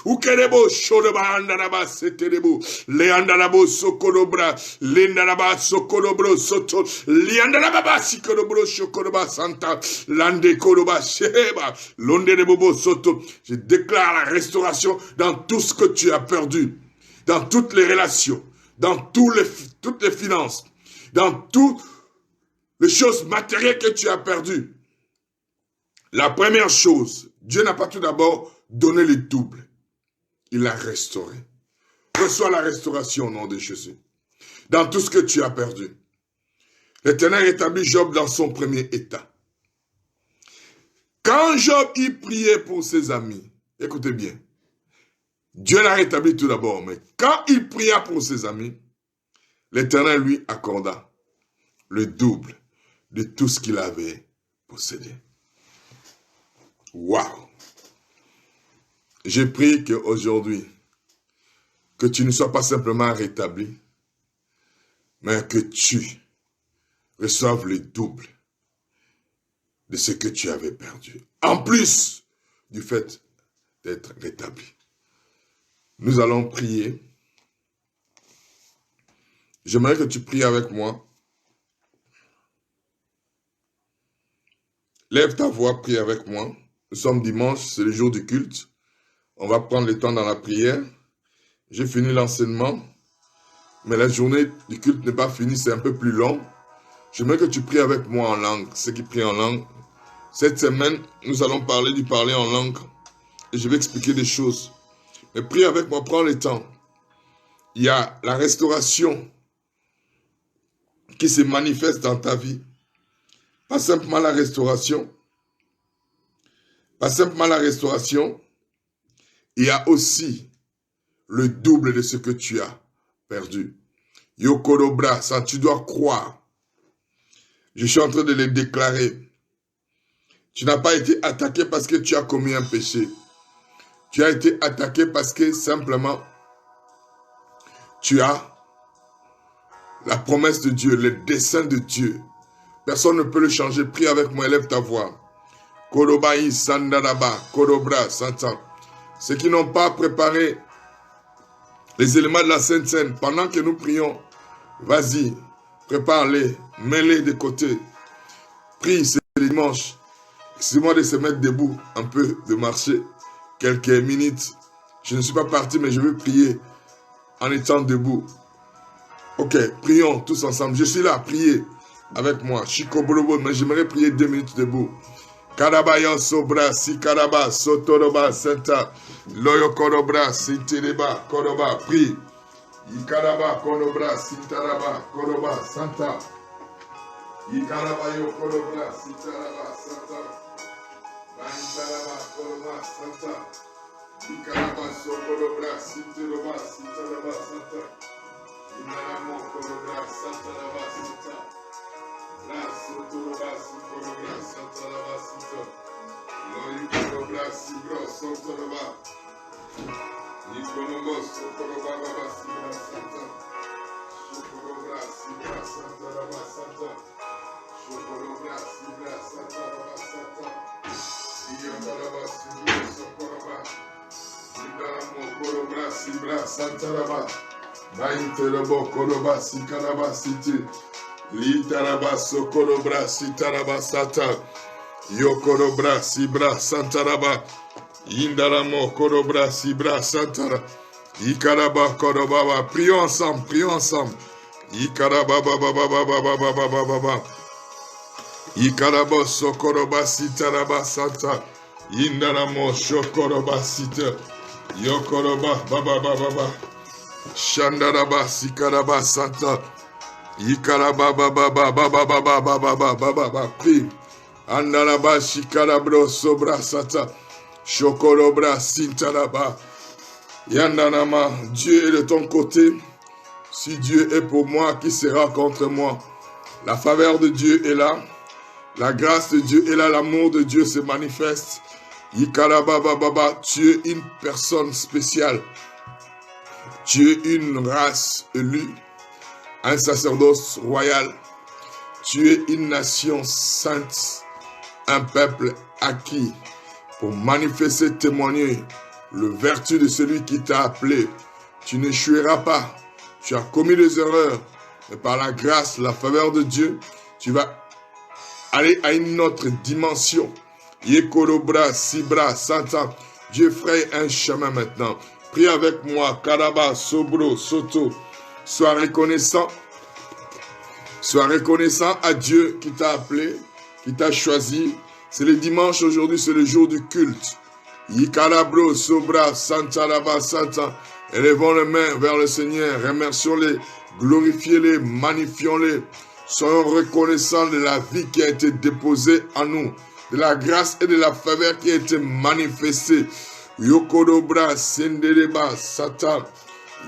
Ukerebo shodeba andaraba seterebo. Leandarabo sokorobra. Lendaraba sokorobro soto. Liandaraba sikorobro shokoroba santa. Lande koroba sheba. Londerebo soto. Je déclare la restauration dans tout ce que tu as perdu. Dans toutes les relations, dans toutes les finances, dans toutes les choses matérielles que tu as perdues. La première chose, Dieu n'a pas tout d'abord donné le double. Il l'a restauré. Reçois la restauration au nom de Jésus. Dans tout ce que tu as perdu. L'Éternel rétablit Job dans son premier état. Quand Job y priait pour ses amis, écoutez bien, Dieu l'a rétabli tout d'abord, mais quand il pria pour ses amis, l'Éternel lui accorda le double de tout ce qu'il avait possédé. Waouh! Je prie qu'aujourd'hui, que tu ne sois pas simplement rétabli, mais que tu reçoives le double de ce que tu avais perdu. En plus du fait d'être rétabli. Nous allons prier. J'aimerais que tu pries avec moi. Lève ta voix, prie avec moi. Nous sommes dimanche, c'est le jour du culte. On va prendre le temps dans la prière. J'ai fini l'enseignement, mais la journée du culte n'est pas finie, c'est un peu plus long. J'aimerais que tu pries avec moi en langue, ceux qui prient en langue. Cette semaine, nous allons parler du parler en langue et je vais expliquer des choses. Mais prie avec moi, prends le temps. Il y a la restauration qui se manifeste dans ta vie. Pas simplement la restauration. Pas simplement la restauration. Il y a aussi le double de ce que tu as perdu. Yokorobra, ça tu dois croire. Je suis en train de le déclarer. Tu n'as pas été attaqué parce que tu as commis un péché. Tu as été attaqué parce que simplement, tu as la promesse de Dieu, le dessein de Dieu. Personne ne peut le changer. Prie avec moi, élève ta voix. Korobaï, Sandaraba, Korobra, Santa. Ceux qui n'ont pas préparé les éléments de la Sainte Seine, pendant que nous prions, vas-y, prépare-les, mets-les de côté. Prie, c'est dimanche. Excusez-moi de se mettre debout, un peu, de marcher. Quelques minutes. Je ne suis pas parti, mais je veux prier en étant debout. Ok, prions tous ensemble. Je suis là, priez avec moi. Chico Bolobo, mais j'aimerais prier 2 minutes debout. Karabayan Sobra, Sikaraba, Sotoroba, Santa, Loyo Korobra, Sintireba, Koroba, prie. Ikaraba, Korobra, Sintaraba, Koroba, Santa. Ikarabayo Korobra, Sintaraba, Santa. Bantaraba, Koroba, Santa. Ikaraba, Sokorobra, Sintaraba, Sintaraba, Santa. Inaramo, Korobra, Santaraba, Santa. La Sotoroba, Sikorobra, Santaraba, Santa. Loyo Korobra, Sigro, Sotoroba. Ikonomo, Sotoroba, Baba, Sigra, Santa. Chocolobra, Sibra, Santa Raba, Santa. Chocolobra, Sibra, Santa Raba, Santa. Iyandalaba, Sibra, Socoraba. Indalamo, Colobra, Sibra, Santa Raba. Baintelabo, Coloba, Sikaraba, City. Litaraba, Socorobra, Sitaraba, Santa. Yokorobra, Sibra, Santa Raba. Indalamo, Colobra, Sibra, Santa Raba. Ikaraba, Korobaba. Prions ensemble, prions ensemble. Ikaraba, baba, baba, baba, baba, baba. Ikaraba, Sokoroba, Sitaraba, Santa. Indalamo, Shokoroba, Sita. Yokoroba, baba, baba, baba. Shandaraba, Sikaraba, Santa. Ikaraba, baba, baba, baba, baba, baba, baba, baba. Prie. Andalaba, Shikarabro, Sobra, Santa. Shokorobra, Sintaraba. Yandanama, Dieu est de ton côté. Si Dieu est pour moi, qui sera contre moi? La faveur de Dieu est là. La grâce de Dieu est là. L'amour de Dieu se manifeste. Yikarabababa, tu es une personne spéciale. Tu es une race élue. Un sacerdoce royal. Tu es une nation sainte. Un peuple acquis. Pour manifester, témoigner le vertu de celui qui t'a appelé. Tu n'échoueras pas. Tu as commis des erreurs. Mais par la grâce, la faveur de Dieu, tu vas aller à une autre dimension. Yekorobra, Sibra, Santa. Dieu fraye un chemin maintenant. Prie avec moi. Karaba, Sobro, Soto. Sois reconnaissant. Sois reconnaissant à Dieu qui t'a appelé, qui t'a choisi. C'est le dimanche aujourd'hui, c'est le jour du culte. Yikarabro, Sobra, Santa, Raba, Santa. Élevons les mains vers le Seigneur. Remercions-les, glorifions-les, magnifions-les. Soyons reconnaissants de la vie qui a été déposée en nous, de la grâce et de la faveur qui a été manifestée. Yokorobra, Sendereba, Satan.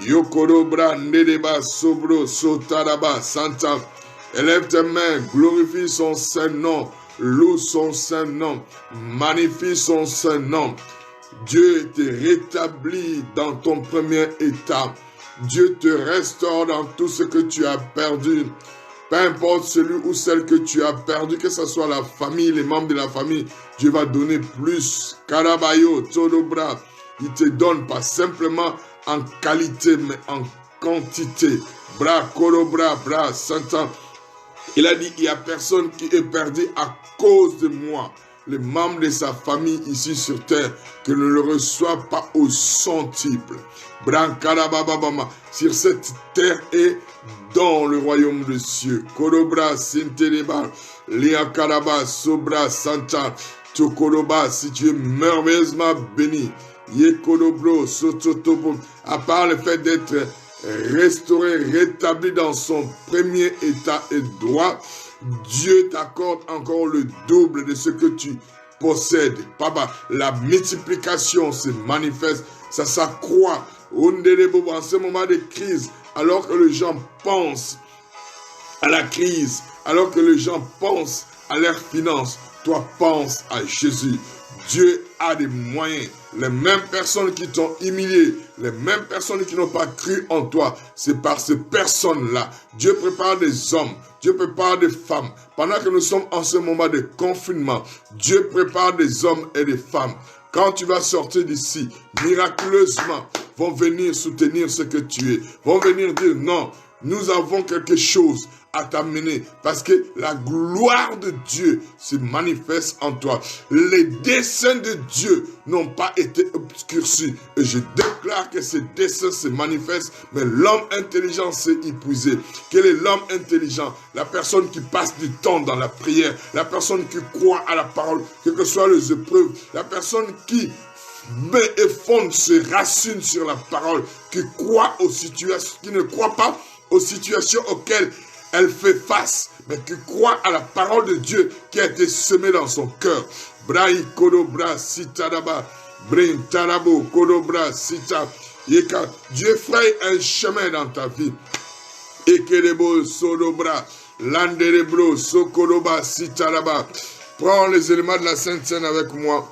Yokorobra, Nedeba, Sobro, Sotaraba, Santa. Élève tes mains, glorifie son saint nom, loue son saint nom, magnifie son saint nom. Dieu te rétablit dans ton premier état. Dieu te restaure dans tout ce que tu as perdu. Peu importe celui ou celle que tu as perdu, que ce soit la famille, les membres de la famille, Dieu va donner plus. Karabayo, Todobra, il te donne pas simplement en qualité, mais en quantité. Bra, Korobra, Bra, Santa. Il a dit, il n'y a personne qui est perdu à cause de moi. Les membres de sa famille ici sur terre, que ne le reçoivent pas au centuple. Brankarababama, sur cette terre et dans le royaume des cieux. Korobra, Sinteleba, Liakaraba, Sobra, Santa, Tokoroba, si tu es merveilleusement béni. Yekorobro, Sototobo, à part le fait d'être restauré, rétabli dans son premier état et droit, Dieu t'accorde encore le double de ce que tu possèdes. Papa, la multiplication se manifeste, ça s'accroît. En ce moment de crise, alors que les gens pensent à la crise, alors que les gens pensent à leurs finances, toi pense à Jésus. Dieu a des moyens. Les mêmes personnes qui t'ont humilié, les mêmes personnes qui n'ont pas cru en toi, c'est par ces personnes-là. Dieu prépare des hommes, Dieu prépare des femmes. Pendant que nous sommes en ce moment de confinement, Dieu prépare des hommes et des femmes. Quand tu vas sortir d'ici, miraculeusement, vont venir soutenir ce que tu es. Vont venir dire non, nous avons quelque chose à t'amener parce que la gloire de Dieu se manifeste en toi. Les desseins de Dieu n'ont pas été obscurcis et je déclare que ces desseins se manifestent, mais l'homme intelligent s'est épuisé. Quel est l'homme intelligent? La personne qui passe du temps dans la prière, la personne qui croit à la parole, quelles que soient les épreuves, la personne qui met et fonde ses racines sur la parole, qui croit aux situations, qui ne croit pas aux situations auxquelles elle fait face, mais qui croit à la parole de Dieu qui a été semée dans son cœur. Braï Kodobra Sitaraba, Brin Tarabo Kodobra Sita, Yeka. Dieu fraye un chemin dans ta vie. Ekerebo Sodobra, Landerebro Sokoroba Sitaraba. Prends les éléments de la Sainte Seine avec moi.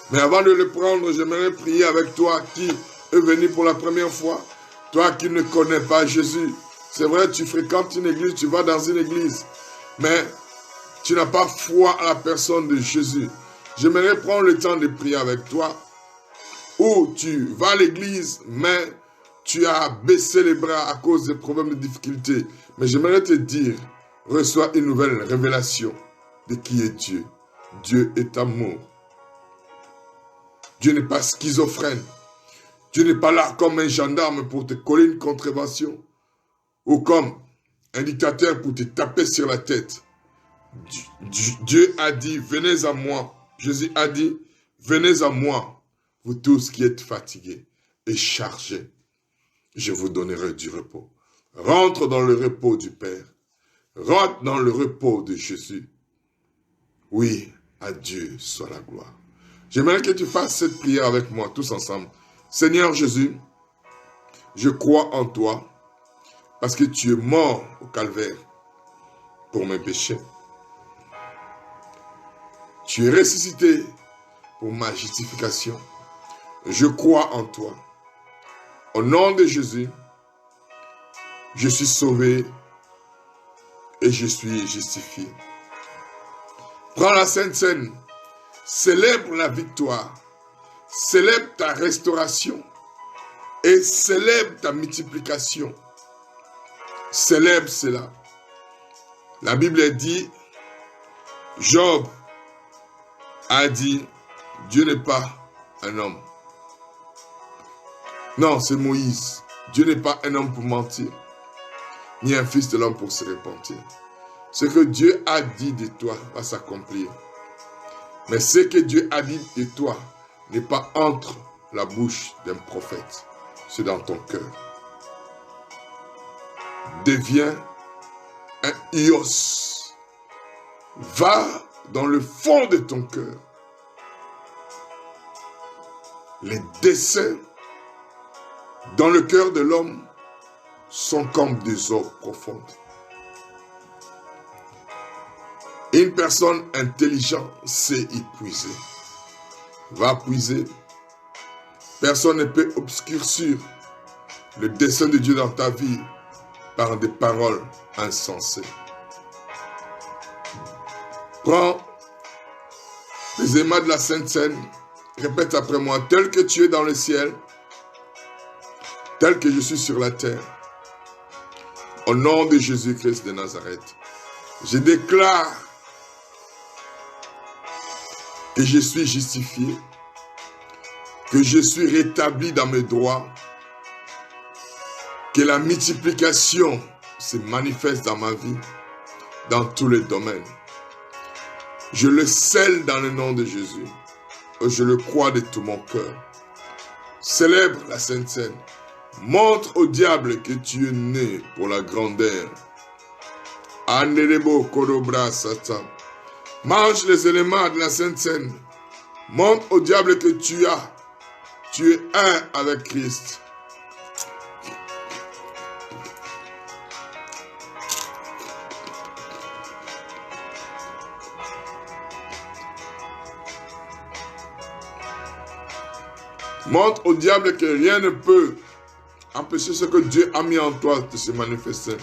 Mais avant de le prendre, j'aimerais prier avec toi qui est venu pour la première fois. Toi qui ne connais pas Jésus, c'est vrai, tu fréquentes une église, tu vas dans une église, mais tu n'as pas foi à la personne de Jésus. J'aimerais prendre le temps de prier avec toi, où tu vas à l'église, mais tu as baissé les bras à cause des problèmes de difficulté. Mais j'aimerais te dire, reçois une nouvelle révélation de qui est Dieu. Dieu est amour. Dieu n'est pas schizophrène. Dieu n'est pas là comme un gendarme pour te coller une contravention ou comme un dictateur pour te taper sur la tête. Dieu a dit, venez à moi. Jésus a dit, venez à moi, vous tous qui êtes fatigués et chargés. Je vous donnerai du repos. Rentre dans le repos du Père. Rentre dans le repos de Jésus. Oui, à Dieu soit la gloire. J'aimerais que tu fasses cette prière avec moi, tous ensemble. Seigneur Jésus, je crois en toi parce que tu es mort au calvaire pour mes péchés. Tu es ressuscité pour ma justification. Je crois en toi. Au nom de Jésus, je suis sauvé et je suis justifié. Prends la Sainte Seine, célèbre la victoire, célèbre ta restauration et célèbre ta multiplication. Célèbre cela. La Bible dit, Job a dit, Dieu n'est pas un homme. Non, c'est Moïse. Dieu n'est pas un homme pour mentir, ni un fils de l'homme pour se repentir. Ce que Dieu a dit de toi va s'accomplir. Mais ce que Dieu a dit de toi n'est pas entre la bouche d'un prophète. C'est dans ton cœur. Deviens un ios. Va dans le fond de ton cœur. Les desseins dans le cœur de l'homme sont comme des eaux profondes. Une personne intelligente sait y puiser. Va puiser. Personne ne peut obscurcir le dessein de Dieu dans ta vie par des paroles insensées. Prends les aimants de la Sainte Seine. Répète après moi, tel que tu es dans le ciel, tel que je suis sur la terre, au nom de Jésus-Christ de Nazareth, je déclare que je suis justifié, que je suis rétabli dans mes droits, que la multiplication se manifeste dans ma vie, dans tous les domaines. Je le scelle dans le nom de Jésus. Je le crois de tout mon cœur. Célèbre la Sainte Seine. Montre au diable que tu es né pour la grandeur. Anerebo Kodobra Satan. Mange les éléments de la Sainte Seine. Montre au diable que tu es un avec Christ. Montre au diable que rien ne peut empêcher ce que Dieu a mis en toi de se manifester.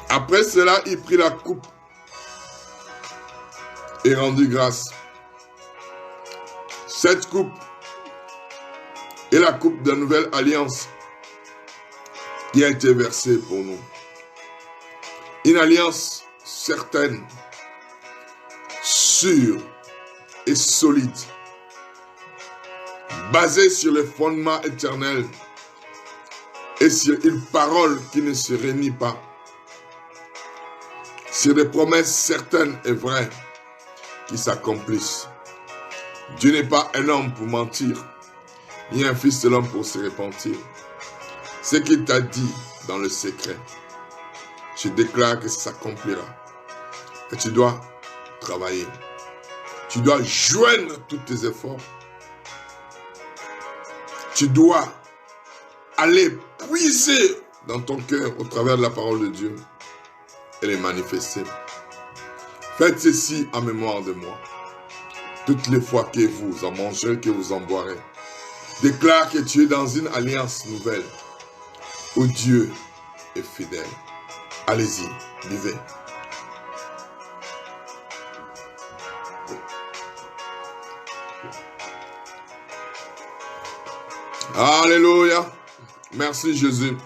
Après cela, il prit la coupe et rendit grâce. Cette coupe est la coupe de la nouvelle alliance qui a été versée pour nous. Une alliance certaine, sûre et solide, basée sur les fondements éternels et sur une parole qui ne se renie pas, sur des promesses certaines et vraies qui s'accomplissent. Dieu n'est pas un homme pour mentir, ni un fils de l'homme pour se repentir. Ce qu'il t'a dit dans le secret, je déclare que ça s'accomplira. Et tu dois travailler. Tu dois joindre tous tes efforts. Tu dois aller puiser dans ton cœur au travers de la parole de Dieu et les manifester. Faites ceci en mémoire de moi. toutes les fois que vous en mangerez, que vous en boirez. Déclare que tu es dans une alliance nouvelle où Dieu est fidèle. Allez-y, vivez. Alléluia. Merci Jésus.